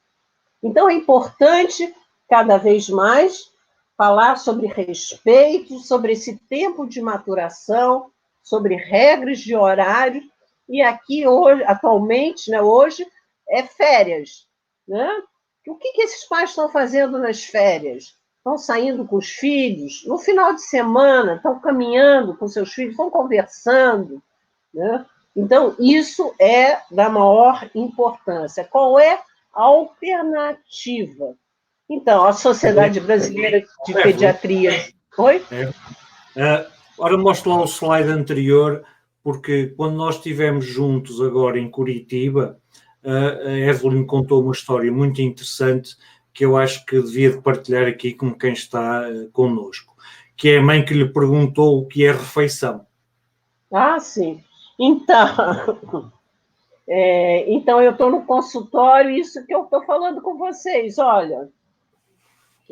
Então, é importante, cada vez mais, falar sobre respeito, sobre esse tempo de maturação, sobre regras de horário, e aqui, hoje, atualmente, né, hoje, é férias. Né? O que esses pais estão fazendo nas férias? Estão saindo com os filhos? No final de semana, estão caminhando com seus filhos, estão conversando? Né? Então, isso é da maior importância. Qual é a alternativa? Então, a Sociedade Brasileira de Pediatria... Oi? Ora, mostra lá o slide anterior, porque quando nós estivemos juntos agora em Curitiba, a Evelyn contou uma história muito interessante que eu acho que devia de partilhar aqui com quem está connosco, que é a mãe que lhe perguntou o que é refeição. Sim. Então, então eu estou no consultório, isso que eu estou falando com vocês, olha,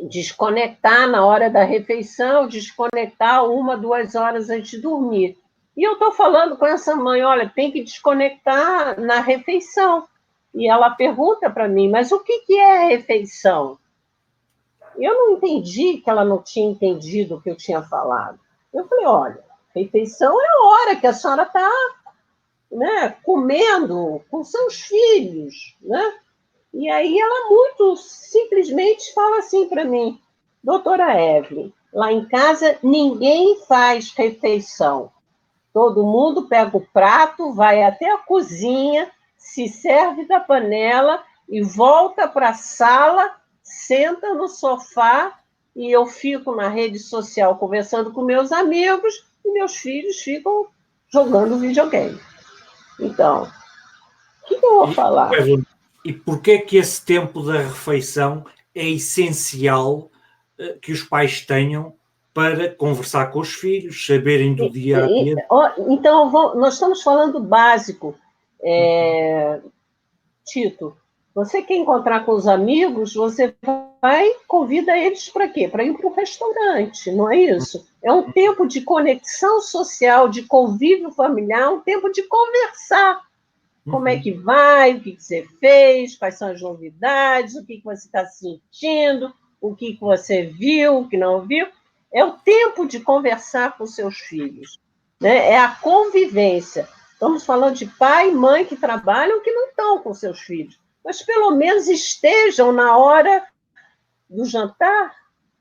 desconectar na hora da refeição, desconectar 1, 2 horas antes de dormir. E eu estou falando com essa mãe, olha, tem que desconectar na refeição. E ela pergunta para mim, mas o que é refeição? Eu não entendi que ela não tinha entendido o que eu tinha falado. Eu falei, olha, refeição é a hora que a senhora está, né, comendo com seus filhos, né? E aí ela muito simplesmente fala assim para mim, doutora Evelyn, lá em casa ninguém faz refeição. Todo mundo pega o prato, vai até a cozinha, se serve da panela e volta para a sala, senta no sofá e eu fico na rede social conversando com meus amigos e meus filhos ficam jogando videogame. Então, o que eu vou falar? E porquê é que esse tempo da refeição é essencial que os pais tenham para conversar com os filhos, saberem do dia a dia? Então, nós estamos falando básico. Tito, você quer encontrar com os amigos, você vai, convida eles para quê? Para ir para o restaurante, não é isso? É um tempo de conexão social, de convívio familiar, um tempo de conversar. Como é que vai, o que você fez, quais são as novidades, o que você está sentindo, o que você viu, o que não viu. É o tempo de conversar com seus filhos. Né? É a convivência. Estamos falando de pai e mãe que trabalham que não estão com seus filhos, mas pelo menos estejam na hora do jantar,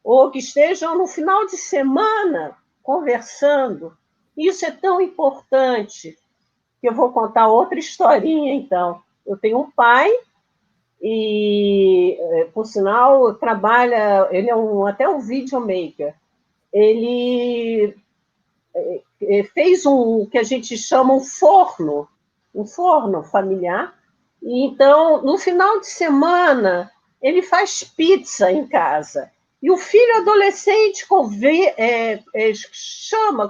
ou que estejam no final de semana conversando. Isso é tão importante, que eu vou contar outra historinha, então. Eu tenho um pai, e, por sinal, trabalha, ele é até um videomaker. Ele fez um que a gente chama um forno familiar. E então, no final de semana, ele faz pizza em casa. E o filho adolescente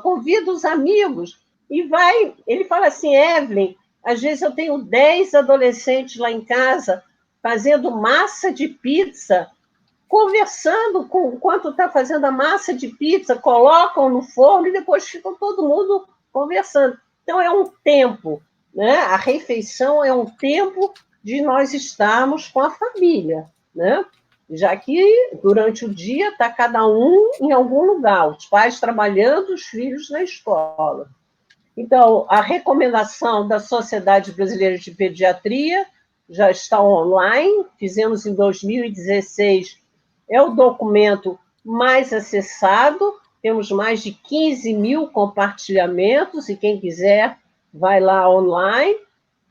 convida os amigos e vai. Ele fala assim: Evelyn, às vezes eu tenho 10 adolescentes lá em casa fazendo massa de pizza, conversando enquanto está fazendo a massa de pizza, colocam no forno e depois ficam todo mundo conversando. Então, é um tempo, né? A refeição é um tempo de nós estarmos com a família, né? Já que durante o dia está cada um em algum lugar, os pais trabalhando, os filhos na escola. Então, a recomendação da Sociedade Brasileira de Pediatria já está online, fizemos em 2016, é o documento mais acessado, temos mais de 15 mil compartilhamentos, e quem quiser vai lá online.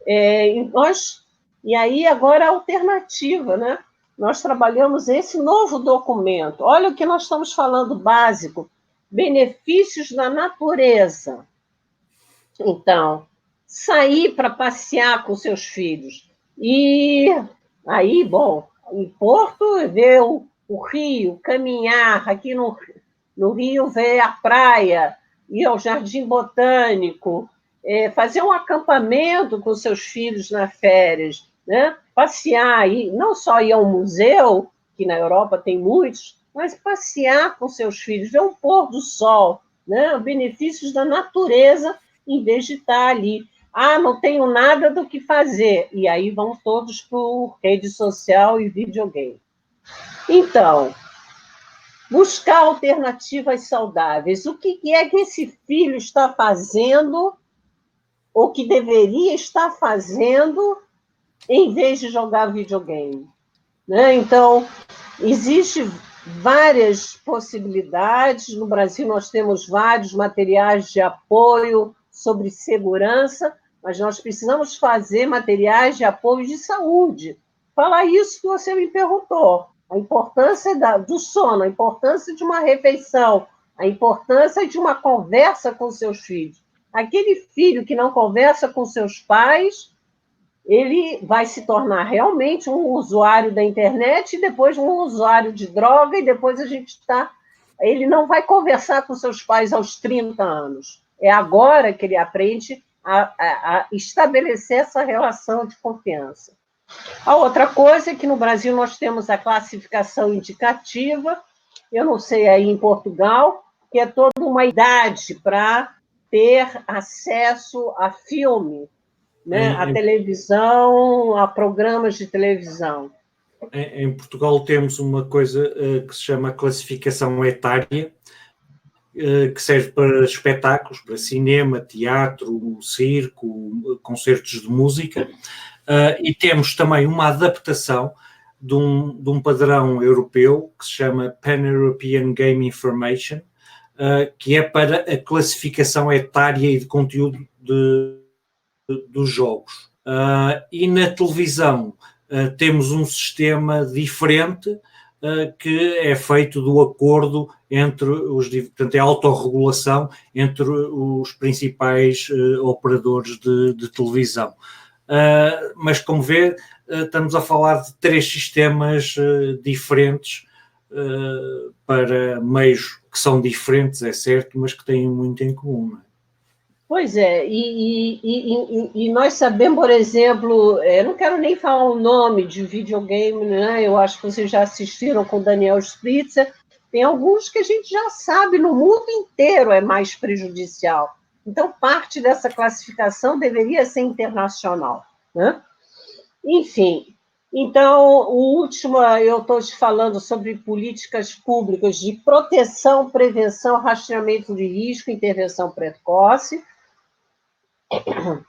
E aí, agora, a alternativa, né? Nós trabalhamos esse novo documento. Olha o que nós estamos falando básico: benefícios da natureza. Então, sair para passear com seus filhos. E aí, bom, em Porto, ver o rio, caminhar, aqui no Rio, ver a praia, ir ao Jardim Botânico, fazer um acampamento com seus filhos nas férias, né? Passear, não só ir ao museu, que na Europa tem muitos, mas passear com seus filhos, ver o pôr do sol, né? Benefícios da natureza, em vez de estar ali. Ah, não tenho nada do que fazer. E aí vão todos para rede social e videogame. Então, buscar alternativas saudáveis. O que é que esse filho está fazendo, ou que deveria estar fazendo, em vez de jogar videogame? Né? Então, existem várias possibilidades. No Brasil, nós temos vários materiais de apoio sobre segurança, mas nós precisamos fazer materiais de apoio de saúde. Falar isso que você me perguntou: a importância do sono, a importância de uma refeição, a importância de uma conversa com seus filhos. Aquele filho que não conversa com seus pais, ele vai se tornar realmente um usuário da internet, e depois um usuário de droga, e depois ele não vai conversar com seus pais aos 30 anos. É agora que ele aprende a estabelecer essa relação de confiança. A outra coisa é que no Brasil nós temos a classificação indicativa, eu não sei aí em Portugal, que é toda uma idade para ter acesso a filme, né? A televisão, a programas de televisão. Em Portugal temos uma coisa que se chama classificação etária, que serve para espetáculos, para cinema, teatro, circo, concertos de música, e temos também uma adaptação de um padrão europeu que se chama Pan-European Game Information, que é para a classificação etária e de conteúdo dos jogos. E na televisão temos um sistema diferente, que é feito do acordo entre portanto, é a autorregulação entre os principais operadores de televisão. Mas, como vê, estamos a falar de 3 sistemas diferentes, para meios que são diferentes, é certo, mas que têm muito em comum, não é? Pois é, e nós sabemos, por exemplo, eu não quero nem falar o nome de videogame, né? Eu acho que vocês já assistiram com o Daniel Spritzer, tem alguns que a gente já sabe no mundo inteiro é mais prejudicial. Então, parte dessa classificação deveria ser internacional, né? Enfim, então, o último, eu estou te falando sobre políticas públicas de proteção, prevenção, rastreamento de risco, intervenção precoce,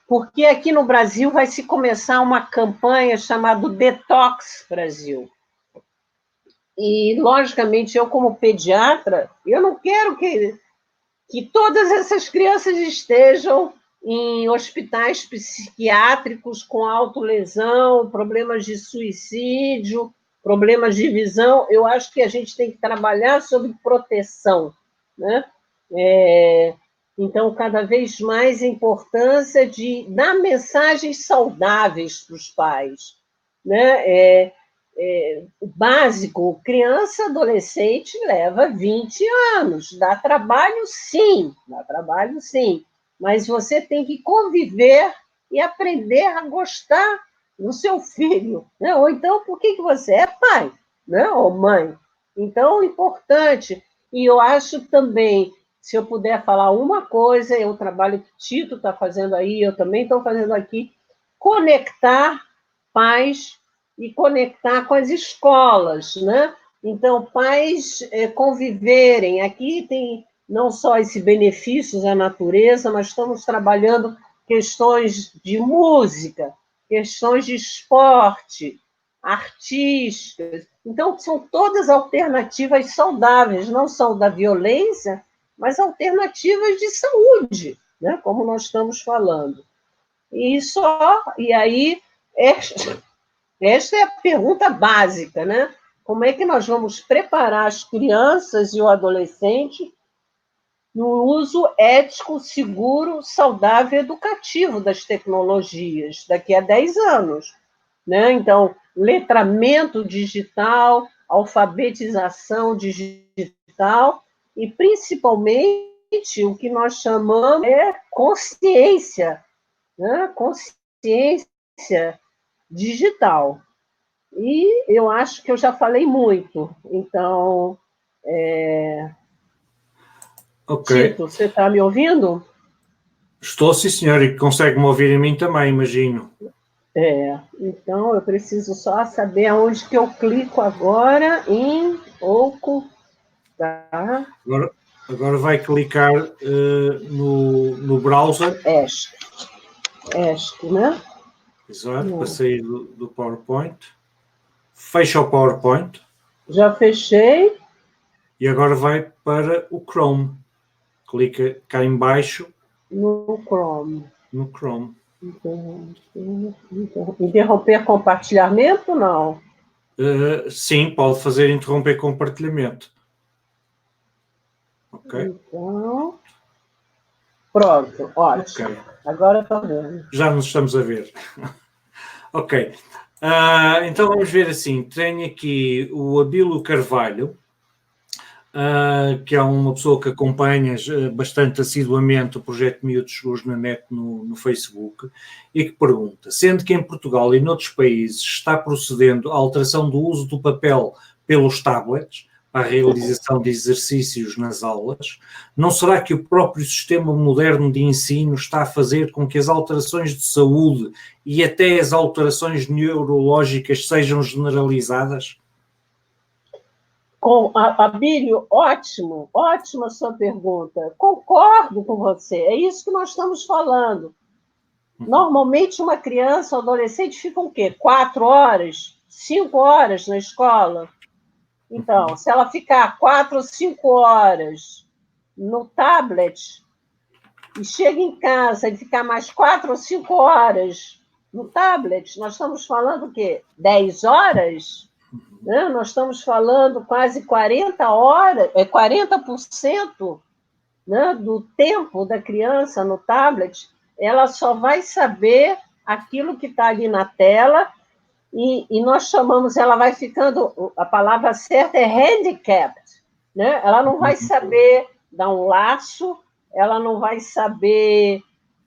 porque aqui no Brasil vai se começar uma campanha chamada Detox Brasil. E, logicamente, eu, como pediatra, eu não quero que todas essas crianças estejam em hospitais psiquiátricos com autolesão, problemas de suicídio, problemas de visão. Eu acho que a gente tem que trabalhar sobre proteção, né? Então, cada vez mais a importância de dar mensagens saudáveis para os pais, né? O básico, criança, adolescente, leva 20 anos. Dá trabalho, sim, mas você tem que conviver e aprender a gostar do seu filho. Né? Ou então, por que você é pai, né? Ou mãe? Então, importante. E eu acho também, se eu puder falar uma coisa, é o trabalho que o Tito está fazendo aí, eu também estou fazendo aqui, conectar pais e conectar com as escolas, né? Então, pais conviverem. Aqui tem não só esse benefícios à natureza, mas estamos trabalhando questões de música, questões de esporte, artísticas. Então, são todas alternativas saudáveis, não são da violência, mas alternativas de saúde, né? Como nós estamos falando. E aí, esta é a pergunta básica, né? Como é que nós vamos preparar as crianças e o adolescente no uso ético, seguro, saudável e educativo das tecnologias daqui a 10 anos? Né? Então, letramento digital, alfabetização digital e, principalmente, o que nós chamamos é consciência, né? Consciência digital. E eu acho que eu já falei muito. Então, Ok. Tito, você está me ouvindo? Estou, sim, senhor, e consegue-me ouvir a mim também, imagino. Então eu preciso só saber aonde que eu clico agora em ocultar. Agora vai clicar no browser. Este, né? Exato, para sair do PowerPoint. Fecha o PowerPoint. Já fechei. E agora vai para o Chrome. Clica cá em baixo. No Chrome. No Chrome. Interromper compartilhamento? Não. Sim, pode fazer interromper compartilhamento. Ok. Então, pronto, ótimo. Okay. Agora estou vendo. Já nos estamos a ver. Ok. Então vamos ver assim. Tenho aqui o Abílio Carvalho, que é uma pessoa que acompanhas bastante assiduamente o projeto Miúdos Seguros na Net no Facebook, e que pergunta, sendo que em Portugal e noutros países está procedendo a alteração do uso do papel pelos tablets para a realização de exercícios nas aulas, não será que o próprio sistema moderno de ensino está a fazer com que as alterações de saúde e até as alterações neurológicas sejam generalizadas? Abílio, ótima a sua pergunta. Concordo com você, é isso que nós estamos falando. Normalmente, uma criança ou adolescente fica o quê? 4 horas, 5 horas na escola? Então, se ela ficar 4 ou 5 horas no tablet e chega em casa e ficar mais 4 ou 5 horas no tablet, nós estamos falando o quê? 10 horas? Né? Nós estamos falando quase 40 horas, 40%, né, do tempo da criança no tablet, ela só vai saber aquilo que está ali na tela, e nós chamamos, ela vai ficando, a palavra certa é handicapped, né? Ela não vai saber dar um laço, ela não vai saber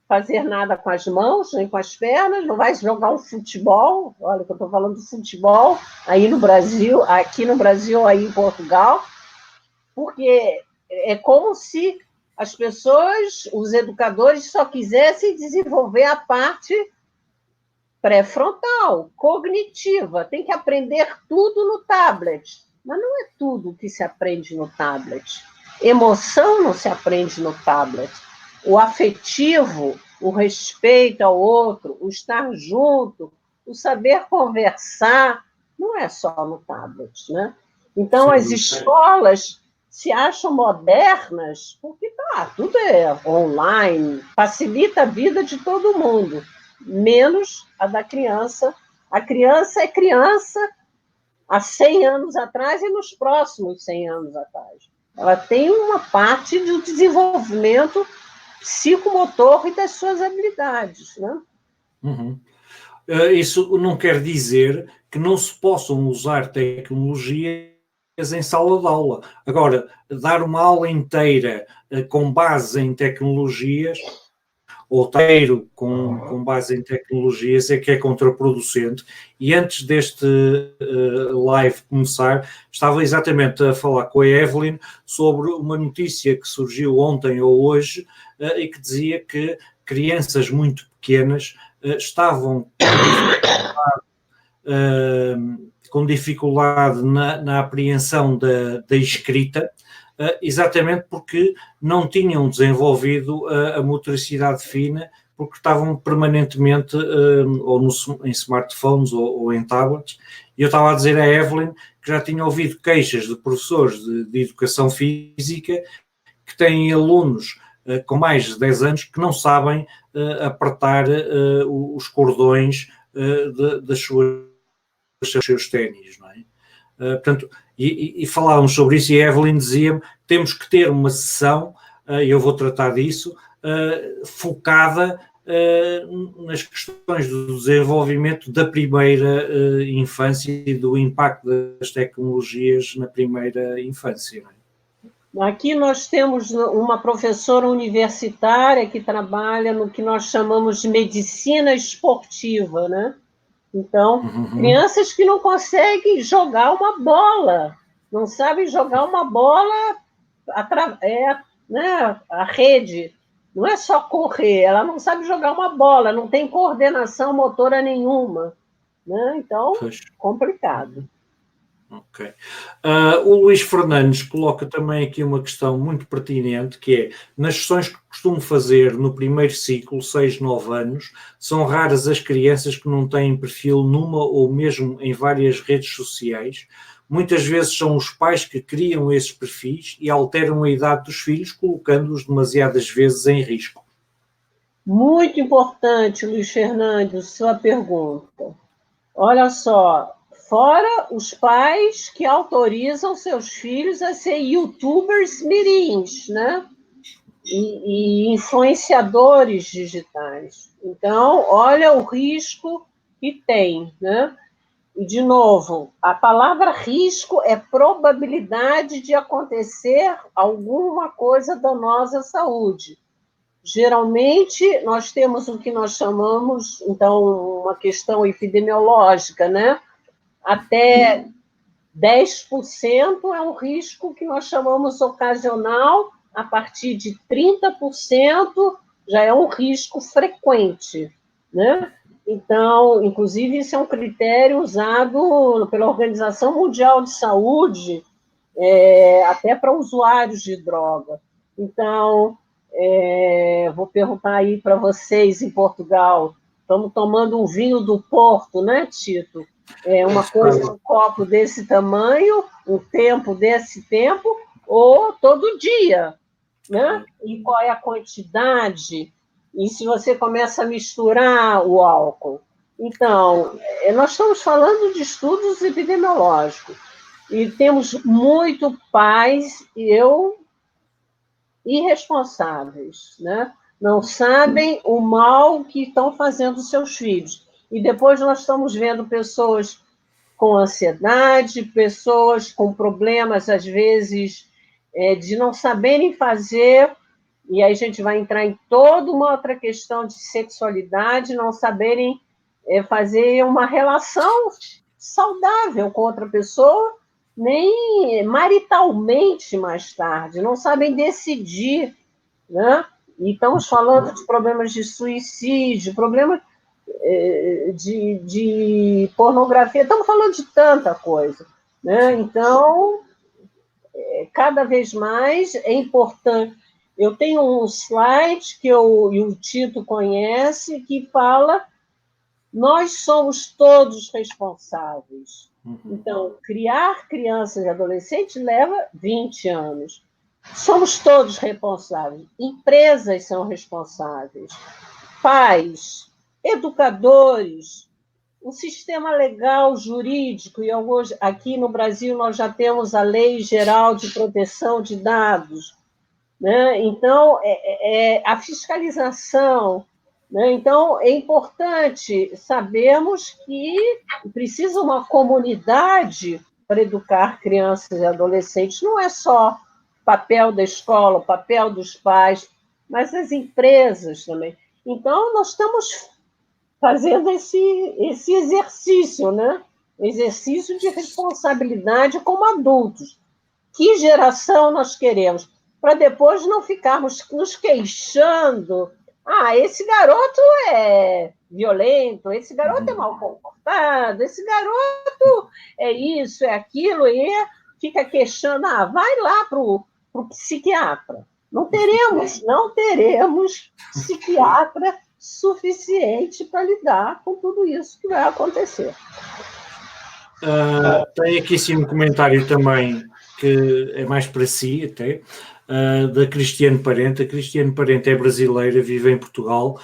fazer nada com as mãos, nem com as pernas, não vai jogar um futebol, olha que eu estou falando de futebol, aí no Brasil, aqui no Brasil, aí em Portugal, porque é como se as pessoas, os educadores, só quisessem desenvolver a parte pré-frontal, cognitiva, tem que aprender tudo no tablet, mas não é tudo que se aprende no tablet. Emoção não se aprende no tablet. O afetivo, o respeito ao outro, o estar junto, o saber conversar, não é só no tablet, né? Então, as escolas se acham modernas, porque tudo é online, facilita a vida de todo mundo, menos a da criança. A criança é criança há 100 anos atrás e nos próximos 100 anos atrás. Ela tem uma parte do desenvolvimento psicomotor e das suas habilidades, né? Uhum. Isso não quer dizer que não se possam usar tecnologias em sala de aula. Agora, dar uma aula inteira com base em tecnologias, ou inteiro com base em tecnologias, é que é contraproducente. E antes deste live começar, estava exatamente a falar com a Evelyn sobre uma notícia que surgiu ontem ou hoje e que dizia que crianças muito pequenas estavam com dificuldade na apreensão da escrita, exatamente porque não tinham desenvolvido a motricidade fina, porque estavam permanentemente em smartphones ou em tablets. E eu estava a dizer à Evelyn que já tinha ouvido queixas de professores de educação física que têm alunos com mais de 10 anos que não sabem apertar os cordões dos seus ténis, não é? Portanto, e falávamos sobre isso e a Evelyn dizia-me que temos que ter uma sessão, e eu vou tratar disso, focada nas questões do desenvolvimento da primeira infância e do impacto das tecnologias na primeira infância, não é? Aqui nós temos uma professora universitária que trabalha no que nós chamamos de medicina esportiva, né? Então, crianças que não conseguem jogar uma bola, não sabem jogar uma bola, né, a rede, não é só correr, ela não sabe jogar uma bola, não tem coordenação motora nenhuma, né? Então, complicado. Ok. O Luís Fernandes coloca também aqui uma questão muito pertinente, que é, nas sessões que costumo fazer no primeiro ciclo, 6, 9 anos, são raras as crianças que não têm perfil numa ou mesmo em várias redes sociais. Muitas vezes são os pais que criam esses perfis e alteram a idade dos filhos, colocando-os demasiadas vezes em risco. Muito importante, Luís Fernandes, sua pergunta. Olha só, fora os pais que autorizam seus filhos a ser youtubers mirins, né? E influenciadores digitais. Então, olha o risco que tem, né? E, de novo, a palavra risco é probabilidade de acontecer alguma coisa danosa à saúde. Geralmente, nós temos o que nós chamamos, então, uma questão epidemiológica, né? Até 10% é um risco que nós chamamos ocasional, a partir de 30% já é um risco frequente, né? Então, inclusive, isso é um critério usado pela Organização Mundial de Saúde, até para usuários de droga. Então, vou perguntar aí para vocês em Portugal, estamos tomando um vinho do Porto, né, Tito? Uma coisa, um copo desse tamanho, um tempo desse tempo, ou todo dia, né? E qual é a quantidade? E se você começa a misturar o álcool? Então, nós estamos falando de estudos epidemiológicos, e temos muito pais, irresponsáveis, né? Não sabem o mal que estão fazendo seus filhos. E depois nós estamos vendo pessoas com ansiedade, pessoas com problemas, às vezes, de não saberem fazer, e aí a gente vai entrar em toda uma outra questão de sexualidade, não saberem fazer uma relação saudável com outra pessoa, nem maritalmente mais tarde, não sabem decidir, né? E estamos falando de problemas de suicídio, problemas de pornografia, estamos falando de tanta coisa, né? Então, cada vez mais é importante. Eu tenho um slide e o Tito conhece, que fala: nós somos todos responsáveis. Então, criar crianças e adolescentes leva 20 anos. Somos todos responsáveis. Empresas são responsáveis. Pais, educadores, o sistema legal, jurídico, e hoje, aqui no Brasil nós já temos a Lei Geral de Proteção de Dados, né? Então, a fiscalização, né? Então, é importante sabermos que precisa uma comunidade para educar crianças e adolescentes, não é só papel da escola, papel dos pais, mas as empresas também. Então, nós estamos fazendo esse exercício, né? Exercício de responsabilidade como adultos. Que geração nós queremos? Para depois não ficarmos nos queixando. Ah, esse garoto é violento, esse garoto é mal comportado, esse garoto é isso, é aquilo, e fica queixando. Ah, vai lá para o psiquiatra. Não teremos psiquiatra suficiente para lidar com tudo isso que vai acontecer. Tem aqui sim um comentário também que é mais para si até, da Cristiane Parente. A Cristiane Parente é brasileira, vive em Portugal,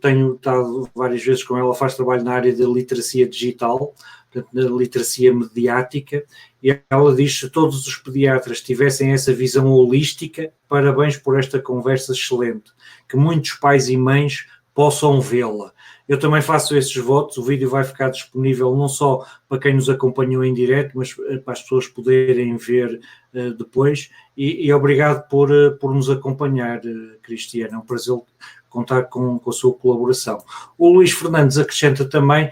tenho estado várias vezes com ela, faz trabalho na área da literacia digital, portanto, na literacia mediática, e ela diz que se todos os pediatras tivessem essa visão holística, parabéns por esta conversa excelente, que muitos pais e mães possam vê-la. Eu também faço esses votos, o vídeo vai ficar disponível não só para quem nos acompanhou em direto, mas para as pessoas poderem ver depois, e obrigado por nos acompanhar, Cristiana, é um prazer contar com a sua colaboração. O Luís Fernandes acrescenta também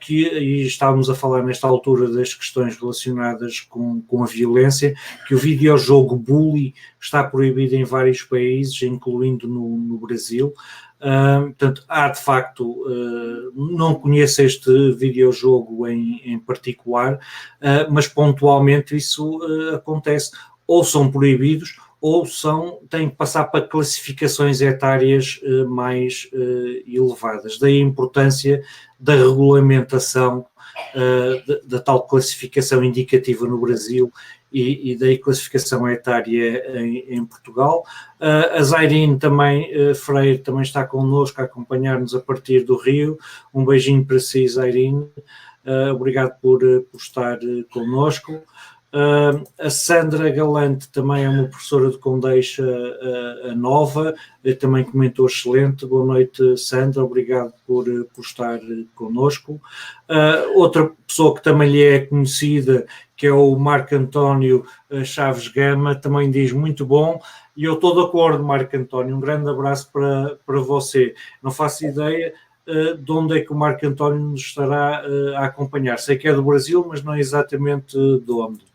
que, e estávamos a falar nesta altura das questões relacionadas com a violência, que o videojogo Bully está proibido em vários países, incluindo no Brasil. Portanto, há de facto, não conheço este videojogo em particular, mas pontualmente isso acontece, ou são proibidos, ou têm que passar para classificações etárias mais elevadas. Daí a importância da regulamentação da tal classificação indicativa no Brasil e da classificação etária em Portugal. A Zairine também, Freire, também está connosco a acompanhar-nos a partir do Rio. Um beijinho para si, Zairine. Obrigado por estar connosco. A Sandra Galante também é uma professora de Condeixa nova, também comentou excelente. Boa noite, Sandra, obrigado por estar connosco. Outra pessoa que também lhe é conhecida, que é o Marco António Chaves Gama, também diz muito bom, e eu estou de acordo, Marco António, um grande abraço para você. Não faço ideia de onde é que o Marco António nos estará a acompanhar. Sei que é do Brasil, mas não é exatamente de onde.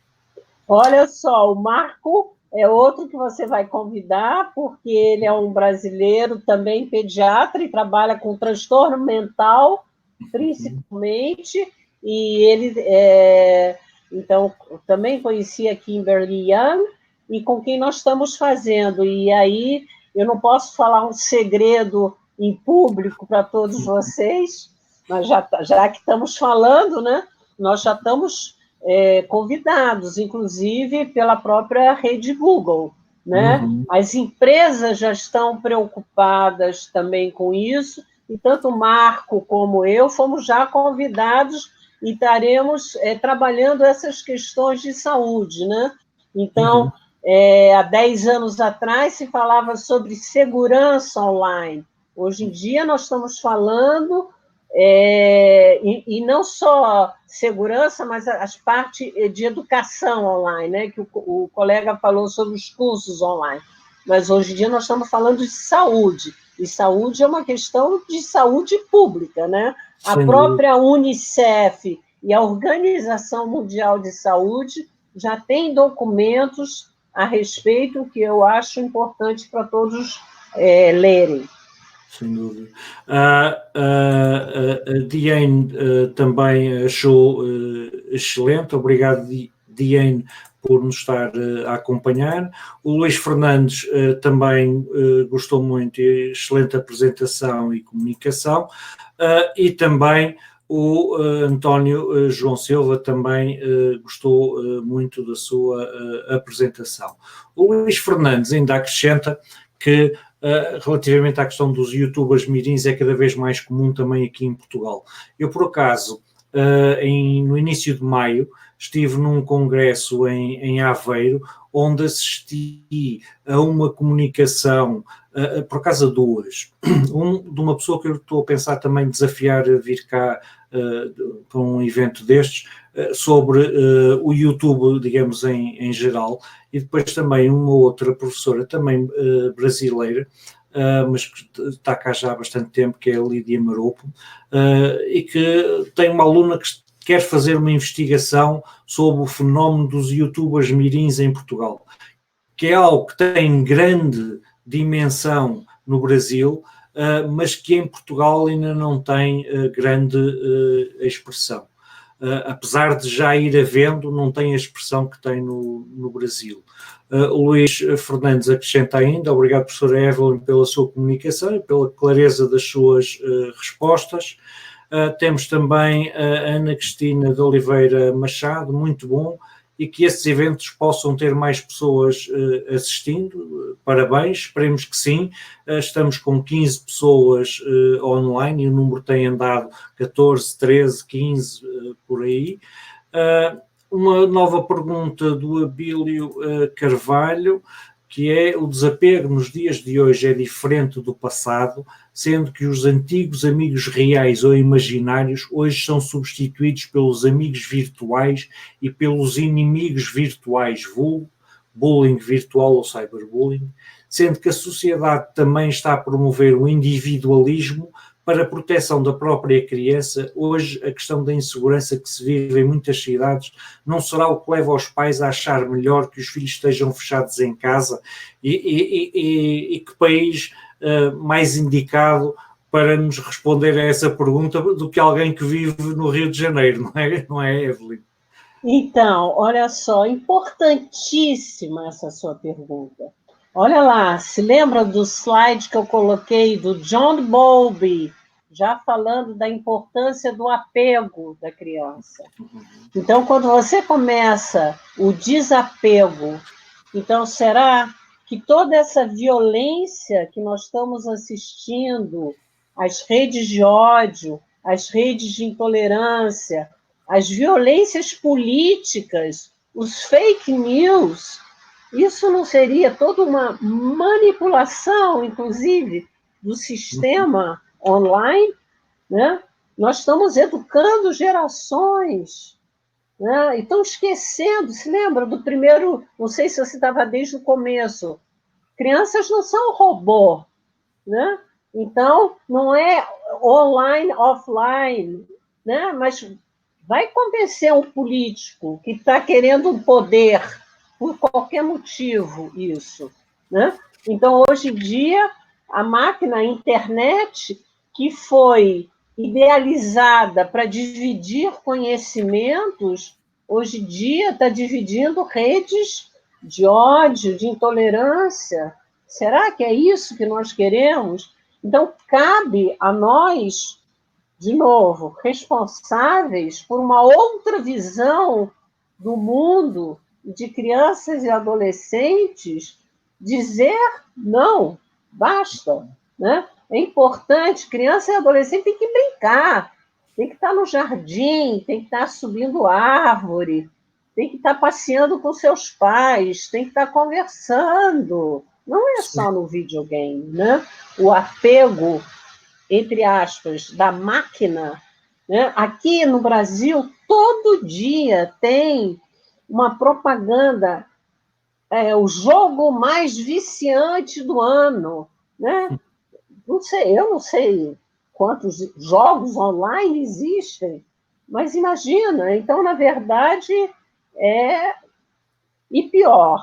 Olha só, o Marco é outro que você vai convidar, porque ele é um brasileiro também pediatra e trabalha com transtorno mental, principalmente, e ele então também conheci aqui em Berlim e com quem nós estamos fazendo. E aí eu não posso falar um segredo em público para todos vocês, mas já que estamos falando, né? Nós já estamos convidados, inclusive pela própria rede Google, né? Uhum. As empresas já estão preocupadas também com isso, e tanto o Marco como eu fomos já convidados e estaremos trabalhando essas questões de saúde, né? Então, há 10 anos atrás se falava sobre segurança online. Hoje em dia nós estamos falando e não só segurança, mas as partes de educação online, né? Que o colega falou sobre os cursos online. Mas hoje em dia nós estamos falando de saúde, e saúde é uma questão de saúde pública, né? A própria Unicef e a Organização Mundial de Saúde já têm documentos a respeito que eu acho importante para todos lerem. Sem dúvida. A Diane também achou excelente. Obrigado, Diane, por nos estar a acompanhar. O Luís Fernandes também gostou muito, excelente apresentação e comunicação. E também O António João Silva também gostou muito da sua apresentação. O Luís Fernandes ainda acrescenta que, relativamente à questão dos youtubers mirins, é cada vez mais comum também aqui em Portugal. Eu, por acaso, no início de maio, estive num congresso em Aveiro, onde assisti a uma comunicação, por acaso a duas, de uma pessoa que eu estou a pensar também desafiar a vir cá para um evento destes, sobre o YouTube, digamos, em geral, e depois também uma outra professora, também brasileira, mas que está cá já há bastante tempo, que é a Lídia Maropo, e que tem uma aluna que quer fazer uma investigação sobre o fenómeno dos youtubers mirins em Portugal, que é algo que tem grande dimensão no Brasil, mas que em Portugal ainda não tem grande expressão. Apesar de já ir havendo, não tem a expressão que tem no Brasil. O Luís Fernandes acrescenta ainda: obrigado, professora Evelyn, pela sua comunicação e pela clareza das suas respostas. Temos também a Ana Cristina de Oliveira Machado, muito bom, e que estes eventos possam ter mais pessoas assistindo. Parabéns, esperemos que sim. Estamos com 15 pessoas online e o número tem andado 14, 13, 15, por aí. Uma nova pergunta do Abílio Carvalho, que é: o desapego nos dias de hoje é diferente do passado, sendo que os antigos amigos reais ou imaginários hoje são substituídos pelos amigos virtuais e pelos inimigos virtuais, vulgo bullying virtual ou cyberbullying, sendo que a sociedade também está a promover o individualismo para a proteção da própria criança. Hoje, a questão da insegurança que se vive em muitas cidades não será o que leva os pais a achar melhor que os filhos estejam fechados em casa, e que país mais indicado para nos responder a essa pergunta do que alguém que vive no Rio de Janeiro, não é, Evelyn? Então, olha só, importantíssima essa sua pergunta. Olha lá, se lembra do slide que eu coloquei do John Bowlby, já falando da importância do apego da criança. Então, quando você começa o desapego, então será que toda essa violência que nós estamos assistindo, as redes de ódio, as redes de intolerância, as violências políticas, os fake news, isso não seria toda uma manipulação, inclusive, do sistema online, né? Nós estamos educando gerações, né? E estão esquecendo, se lembra do primeiro, não sei se você estava desde o começo, crianças não são robô, né? Então, não é online, offline, né? Mas vai convencer um político que está querendo um poder, por qualquer motivo, isso, né? Então, hoje em dia, a máquina, a internet, que foi idealizada para dividir conhecimentos, hoje em dia está dividindo redes de ódio, de intolerância. Será que é isso que nós queremos? Então, cabe a nós, de novo, responsáveis por uma outra visão do mundo, de crianças e adolescentes, dizer não, basta, né? É importante, criança e adolescente tem que brincar, tem que estar no jardim, tem que estar subindo árvore, tem que estar passeando com seus pais, tem que estar conversando. Não é só no videogame, né? O apego, entre aspas, da máquina, né? Aqui no Brasil, todo dia tem uma propaganda, o jogo mais viciante do ano, né? Não sei, eu não sei quantos jogos online existem, mas imagina, então, na verdade, e pior.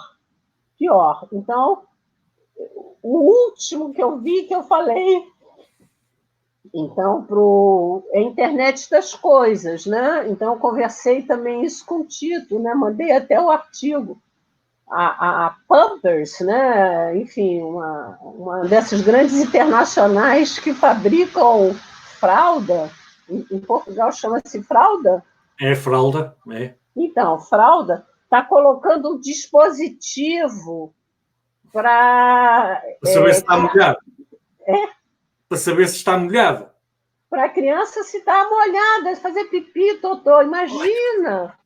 Então, o último que eu vi, que eu falei, então, a internet das coisas, né? Então, eu conversei também isso com o Tito, né? Mandei até o artigo. A Pampers, né? Enfim, uma dessas grandes internacionais que fabricam fralda, em Portugal chama-se fralda? É fralda, é. Então, fralda está colocando um dispositivo para... Para saber se está molhado. É? Para saber se está molhado. Para a criança se está molhada, fazer pipi, totô, imagina.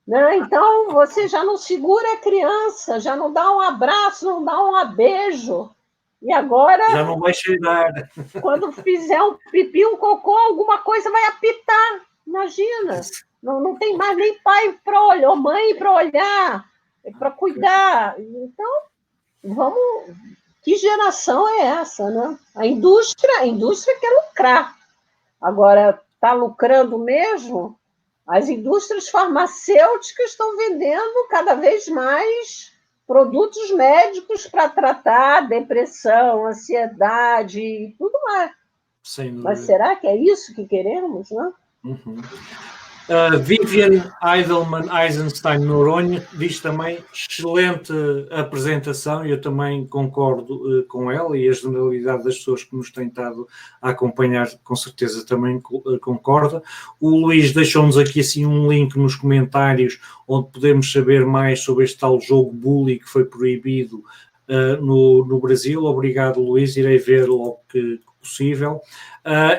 Né? Então, você já não segura a criança, já não dá um abraço, não dá um beijo. E agora... Já não vai cheirar. Quando fizer um pipi, um cocô, alguma coisa vai apitar. Imagina. Não tem mais nem pai para olhar, ou mãe para olhar, para cuidar. Então, vamos... Que geração é essa, né? A indústria quer lucrar. Agora, está lucrando mesmo? As indústrias farmacêuticas estão vendendo cada vez mais produtos médicos para tratar depressão, ansiedade e tudo mais. Sem dúvida. Mas será que é isso que queremos, né? Uhum. Vivian Eisenstein Noronha diz também: excelente apresentação, e eu também concordo com ela, e a generalidade das pessoas que nos têm estado a acompanhar com certeza também concorda. O Luís deixou-nos aqui assim um link nos comentários onde podemos saber mais sobre este tal jogo Bully que foi proibido no Brasil. Obrigado, Luís, irei ver logo que possível.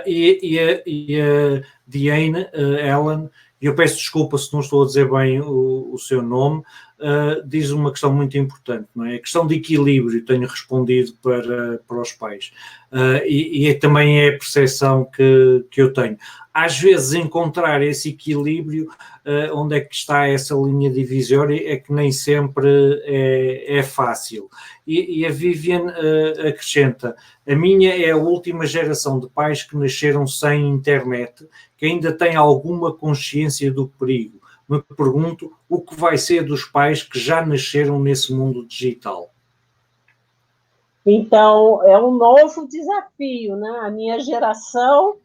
E a Diane Ellen, e eu peço desculpa se não estou a dizer bem o seu nome, diz uma questão muito importante, não é? A questão de equilíbrio, tenho respondido para os pais, e também é a percepção que eu tenho. Às vezes encontrar esse equilíbrio, onde é que está essa linha divisória, é que nem sempre é fácil. E a Vivian acrescenta: a minha é a última geração de pais que nasceram sem internet, que ainda têm alguma consciência do perigo. Me pergunto o que vai ser dos pais que já nasceram nesse mundo digital. Então, é um novo desafio, né? A minha geração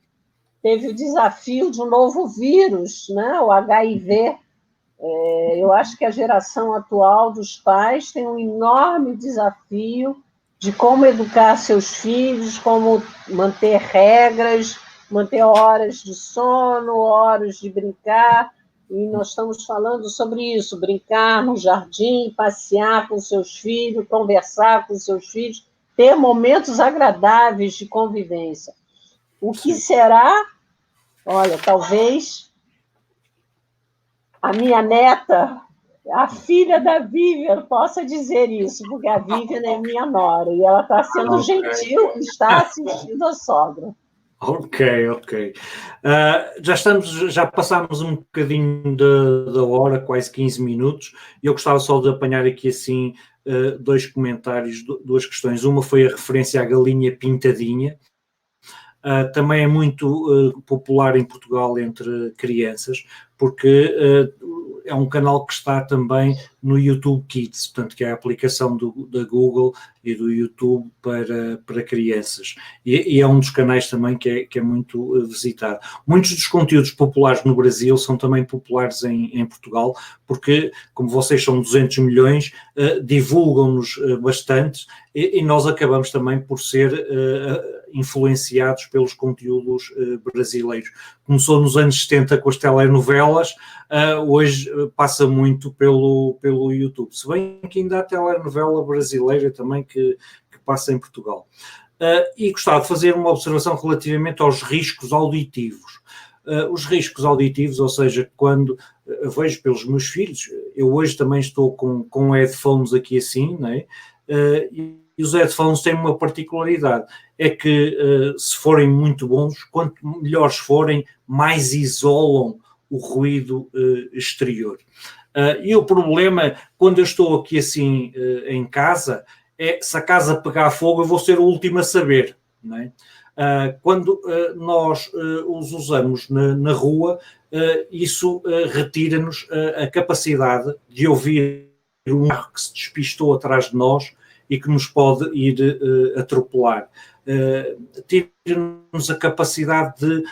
teve o desafio de um novo vírus, né? O HIV. Eu acho que a geração atual dos pais tem um enorme desafio de como educar seus filhos, como manter regras, manter horas de sono, horas de brincar, e nós estamos falando sobre isso: brincar no jardim, passear com seus filhos, conversar com seus filhos, ter momentos agradáveis de convivência. O que será? Olha, talvez a minha neta, a filha da Vivian, possa dizer isso, porque a Vivian é minha nora, e ela está sendo gentil e está assistindo a sogra. Ok. Já passámos um bocadinho da hora, quase 15 minutos, e eu gostava só de apanhar aqui assim dois comentários, duas questões. Uma foi a referência à galinha pintadinha. Também é muito popular em Portugal entre crianças, porque é um canal que está também no YouTube Kids, portanto, que é a aplicação da Google e do YouTube para crianças. E é um dos canais também que é muito visitado. Muitos dos conteúdos populares no Brasil são também populares em Portugal, porque, como vocês são 200 milhões, divulgam-nos bastante, e nós acabamos também por ser influenciados pelos conteúdos brasileiros. Começou nos anos 70 com as telenovelas, hoje passa muito pelo YouTube. Se bem que ainda há telenovela brasileira também que passa em Portugal. E gostava de fazer uma observação relativamente aos riscos auditivos. Os riscos auditivos, ou seja, quando eu vejo pelos meus filhos, eu hoje também estou com headphones aqui assim, não é? E os headphones têm uma particularidade, é que se forem muito bons, quanto melhores forem, mais isolam o ruído exterior. E o problema, quando eu estou aqui assim em casa, é se a casa pegar fogo, eu vou ser o último a saber, não é? Quando nós os usamos na rua, isso retira-nos a capacidade de ouvir um carro que se despistou atrás de nós e que nos pode ir atropelar. Tira-nos a capacidade de,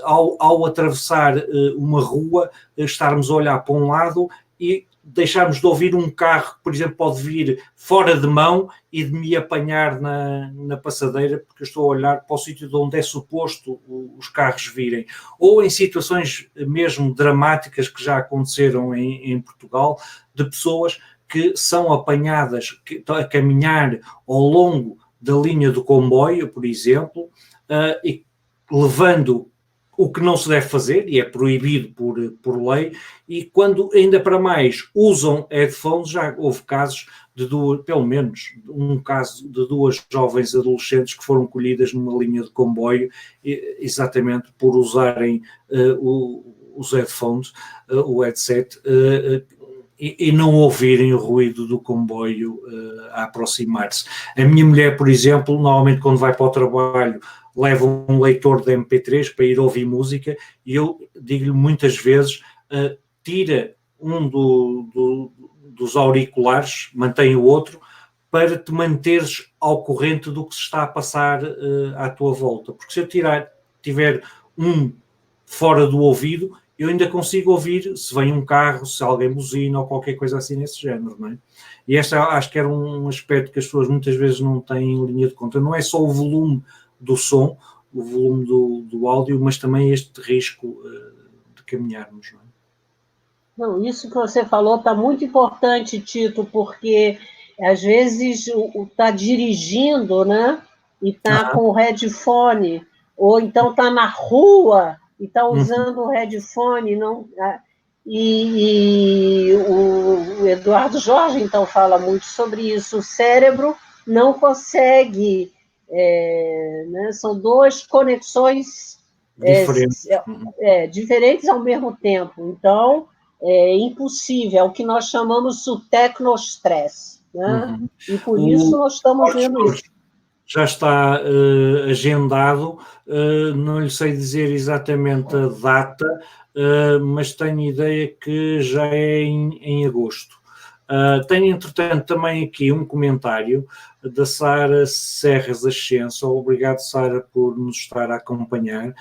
ao atravessar uma rua, estarmos a olhar para um lado e deixarmos de ouvir um carro que, por exemplo, pode vir fora de mão e de me apanhar na passadeira, porque eu estou a olhar para o sítio de onde é suposto os carros virem. Ou em situações mesmo dramáticas que já aconteceram em Portugal, de pessoas que são apanhadas a caminhar ao longo da linha do comboio, por exemplo, e levando o que não se deve fazer, e é proibido por lei, e quando ainda para mais usam headphones, já houve casos de pelo menos um caso de 2 jovens adolescentes que foram colhidas numa linha de comboio, exatamente por usarem os headphones, o headset, e não ouvirem o ruído do comboio a aproximar-se. A minha mulher, por exemplo, normalmente quando vai para o trabalho, leva um leitor de MP3 para ir ouvir música, e eu digo-lhe muitas vezes, tira um dos auriculares, mantém o outro, para te manteres ao corrente do que se está a passar à tua volta. Porque se eu tiver um fora do ouvido, eu ainda consigo ouvir se vem um carro, se alguém buzina ou qualquer coisa assim nesse género, não é? E esta acho que era um aspecto que as pessoas muitas vezes não têm em linha de conta. Não é só o volume do som, o volume do áudio, mas também este risco de caminharmos, não é? Não, isso que você falou está muito importante, Tito, porque às vezes está dirigindo, né? E está com o headphone, ou então está na rua e está usando o headphone, não, e o Eduardo Jorge, então, fala muito sobre isso. O cérebro não consegue, né? São 2 conexões diferentes ao mesmo tempo. Então, é impossível, é o que nós chamamos de tecnostress, né? E por isso nós estamos vendo isso. Já está agendado, não lhe sei dizer exatamente a data, mas tenho ideia que já é em agosto. Tenho, entretanto, também aqui um comentário da Sara Serras Ascenso. Obrigado, Sara, por nos estar a acompanhar.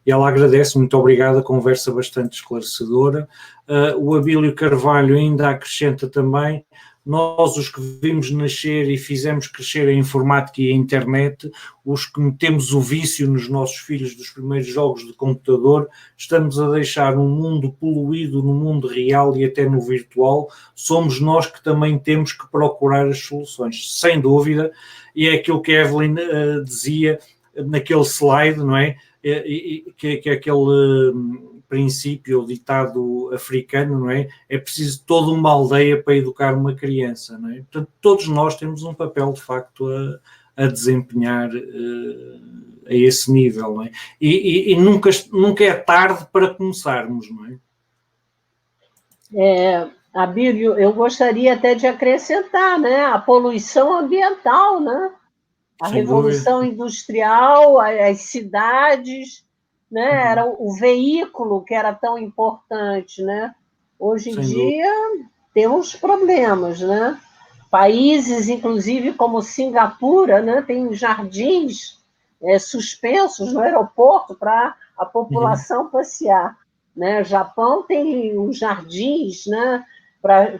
E ela agradece, muito obrigada, conversa bastante esclarecedora. O Abílio Carvalho ainda acrescenta também: nós, os que vimos nascer e fizemos crescer a informática e a internet, os que metemos o vício nos nossos filhos dos primeiros jogos de computador, estamos a deixar um mundo poluído no mundo real e até no virtual. Somos nós que também temos que procurar as soluções, sem dúvida, e é aquilo que a Evelyn dizia naquele slide, não é? Que é aquele princípio ou ditado africano, não é? É preciso toda uma aldeia para educar uma criança, não é? Portanto, todos nós temos um papel, de facto, a desempenhar a esse nível, não é? E nunca é tarde para começarmos, não é? Abílio, eu gostaria até de acrescentar, né? A poluição ambiental, né? A revolução industrial, as cidades, né? Era o veículo que era tão importante, né? Hoje em dia temos problemas, né? Países, inclusive como Singapura, né? Tem jardins suspensos no aeroporto para a população passear, né? O Japão tem os jardins, né? Para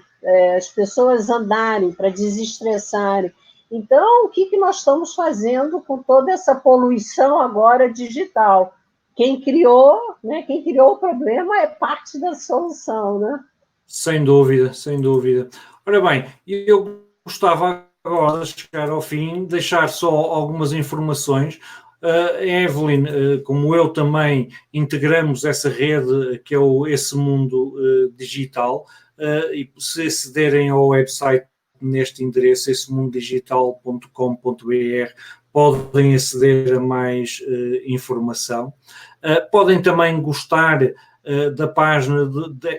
as pessoas andarem, para desestressarem. Então, o que nós estamos fazendo com toda essa poluição agora digital? Quem criou, né? Quem criou o problema é parte da solução, né? Sem dúvida, sem dúvida. Ora bem, eu gostava agora de chegar ao fim, deixar só algumas informações. Evelyn, como eu também, integramos essa rede que é esse mundo digital, e se acederem ao website neste endereço, essemundodigital.com.br, podem aceder a mais informação. Podem também gostar da página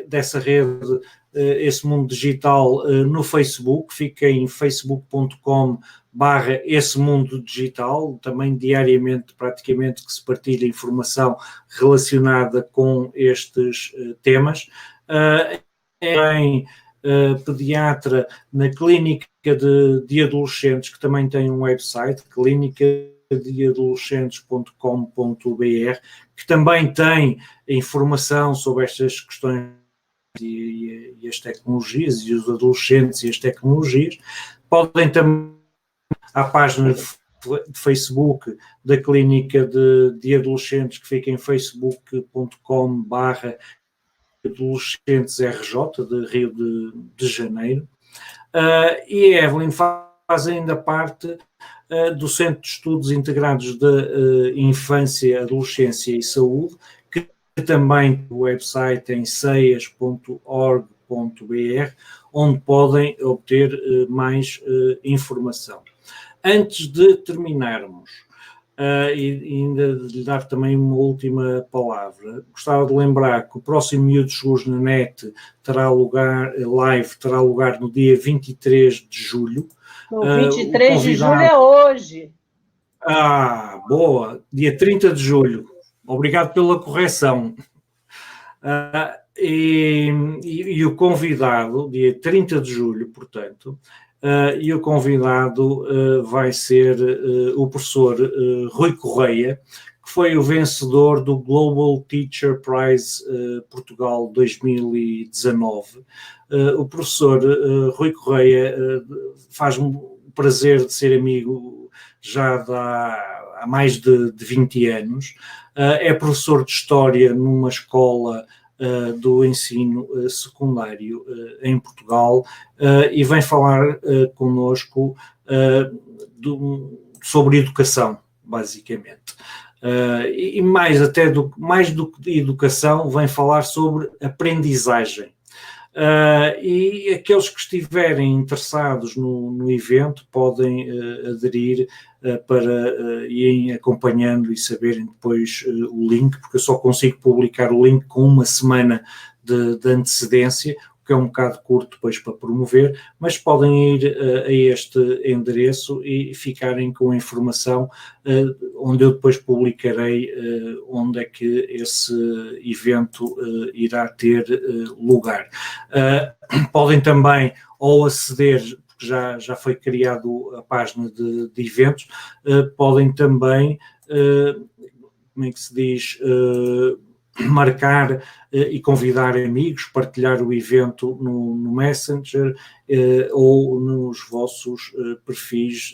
dessa rede, Esse Mundo Digital, no Facebook. Fica em facebook.com/Esse Mundo Digital, também diariamente praticamente que se partilha informação relacionada com estes temas. Também pediatra na Clínica de Adolescentes, que também tem um website, clinicadeadolescentes.com.br, que também tem informação sobre estas questões e as tecnologias, e os adolescentes e as tecnologias. Podem também à página de Facebook da Clínica de Adolescentes, que fica em facebook.com/adolescentesRJ, de Rio de Janeiro. E a Evelyn faz ainda parte do Centro de Estudos Integrados de Infância, Adolescência e Saúde, que também o website em ceias.org.br, onde podem obter mais informação. Antes de terminarmos, e ainda de lhe dar também uma última palavra, gostava de lembrar que o próximo Miúdos Seguros na Net terá lugar no dia 23 de julho. O 23 de julho é hoje. Boa, dia 30 de julho. Obrigado pela correção. E o convidado, dia 30 de julho, portanto, e o convidado vai ser o professor Rui Correia, que foi o vencedor do Global Teacher Prize Portugal 2019. O professor Rui Correia faz-me o prazer de ser amigo já há mais de 20 anos. É professor de História numa escola do ensino secundário em Portugal e vem falar connosco sobre educação, basicamente. E mais do que educação, vem falar sobre aprendizagem. E aqueles que estiverem interessados no evento podem aderir para irem acompanhando e saberem depois o link, porque eu só consigo publicar o link com uma semana de antecedência, o que é um bocado curto depois para promover, mas podem ir a este endereço e ficarem com a informação onde eu depois publicarei onde é que esse evento irá ter lugar. Podem também ou aceder, porque já foi criado a página de eventos, podem também, como é que se diz, marcar e convidar amigos, partilhar o evento no Messenger ou nos vossos perfis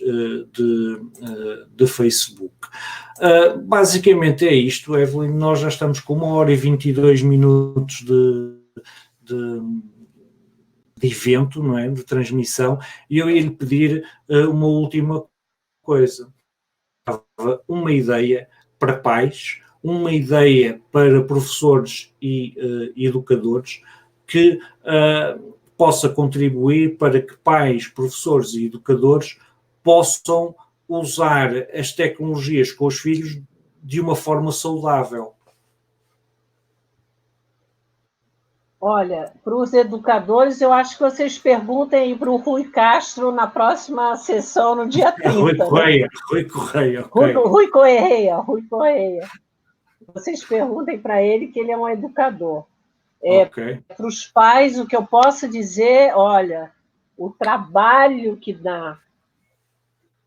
de Facebook. Basicamente é isto, Evelyn. Nós já estamos com 1h22 de evento, não é? De transmissão, e eu ia lhe pedir uma última coisa. Uma ideia para pais, uma ideia para professores e educadores que possa contribuir para que pais, professores e educadores possam usar as tecnologias com os filhos de uma forma saudável. Olha, para os educadores, eu acho que vocês perguntem para o Rui Castro na próxima sessão, no dia 30. Rui Correia, Rui Correia. Okay. Rui Correia. Vocês perguntem para ele, que ele é um educador. Okay. Para os pais, o que eu posso dizer, olha, o trabalho que dá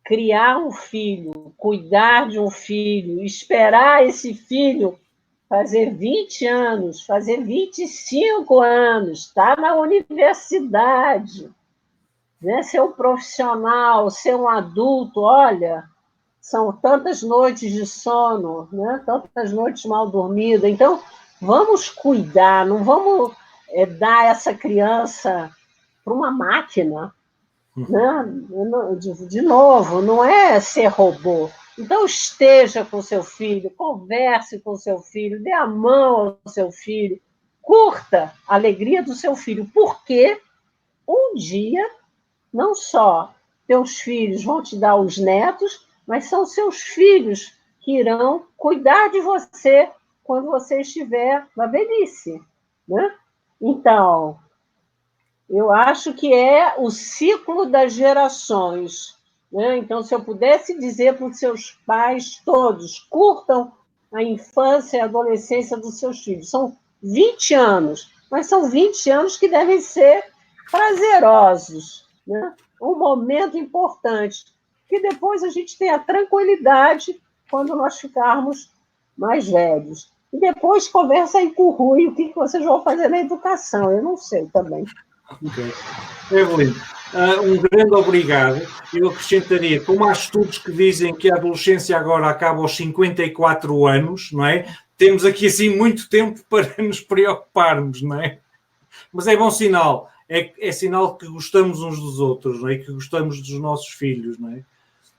criar um filho, cuidar de um filho, esperar esse filho fazer 20 anos, fazer 25 anos, estar na universidade, né? Ser um profissional, ser um adulto, olha, são tantas noites de sono, né? Tantas noites mal dormidas. Então, vamos cuidar, não vamos dar essa criança para uma máquina. Né? De novo, não é ser robô. Então, esteja com seu filho, converse com seu filho, dê a mão ao seu filho, curta a alegria do seu filho, porque um dia, não só teus filhos vão te dar os netos, mas são seus filhos que irão cuidar de você quando você estiver na velhice. Né? Então, eu acho que é o ciclo das gerações. Né? Então, se eu pudesse dizer para os seus pais todos, curtam a infância e a adolescência dos seus filhos. São 20 anos, mas são 20 anos que devem ser prazerosos. Né? Um momento importante, que depois a gente tenha tranquilidade quando nós ficarmos mais velhos. E depois conversa aí com o Rui, o que vocês vão fazer na educação, eu não sei também. Ok. Evelyn, um grande obrigado. Eu acrescentaria, como há estudos que dizem que a adolescência agora acaba aos 54 anos, não é? Temos aqui assim muito tempo para nos preocuparmos, não é? Mas é bom sinal, é sinal que gostamos uns dos outros, não é? Que gostamos dos nossos filhos, não é?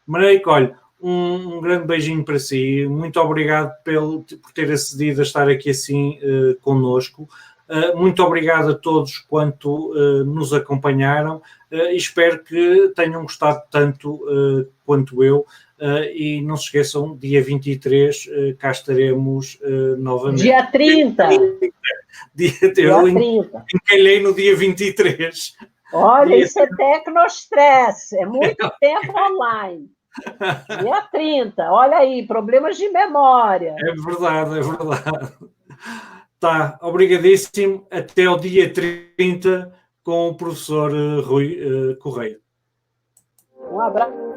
Maneiko, olha, um grande beijinho para si, muito obrigado por ter acedido a estar aqui assim connosco. Muito obrigado a todos quanto nos acompanharam e espero que tenham gostado tanto quanto eu. E não se esqueçam, dia 23 cá estaremos novamente. Dia 30. Eu 30. Encalhei no dia 23. Olha, isso é tecnostress, é muito tempo online. Dia 30, olha aí, problemas de memória. É verdade, é verdade. Tá, obrigadíssimo. Até ao dia 30 com o professor Rui Correia. Um abraço.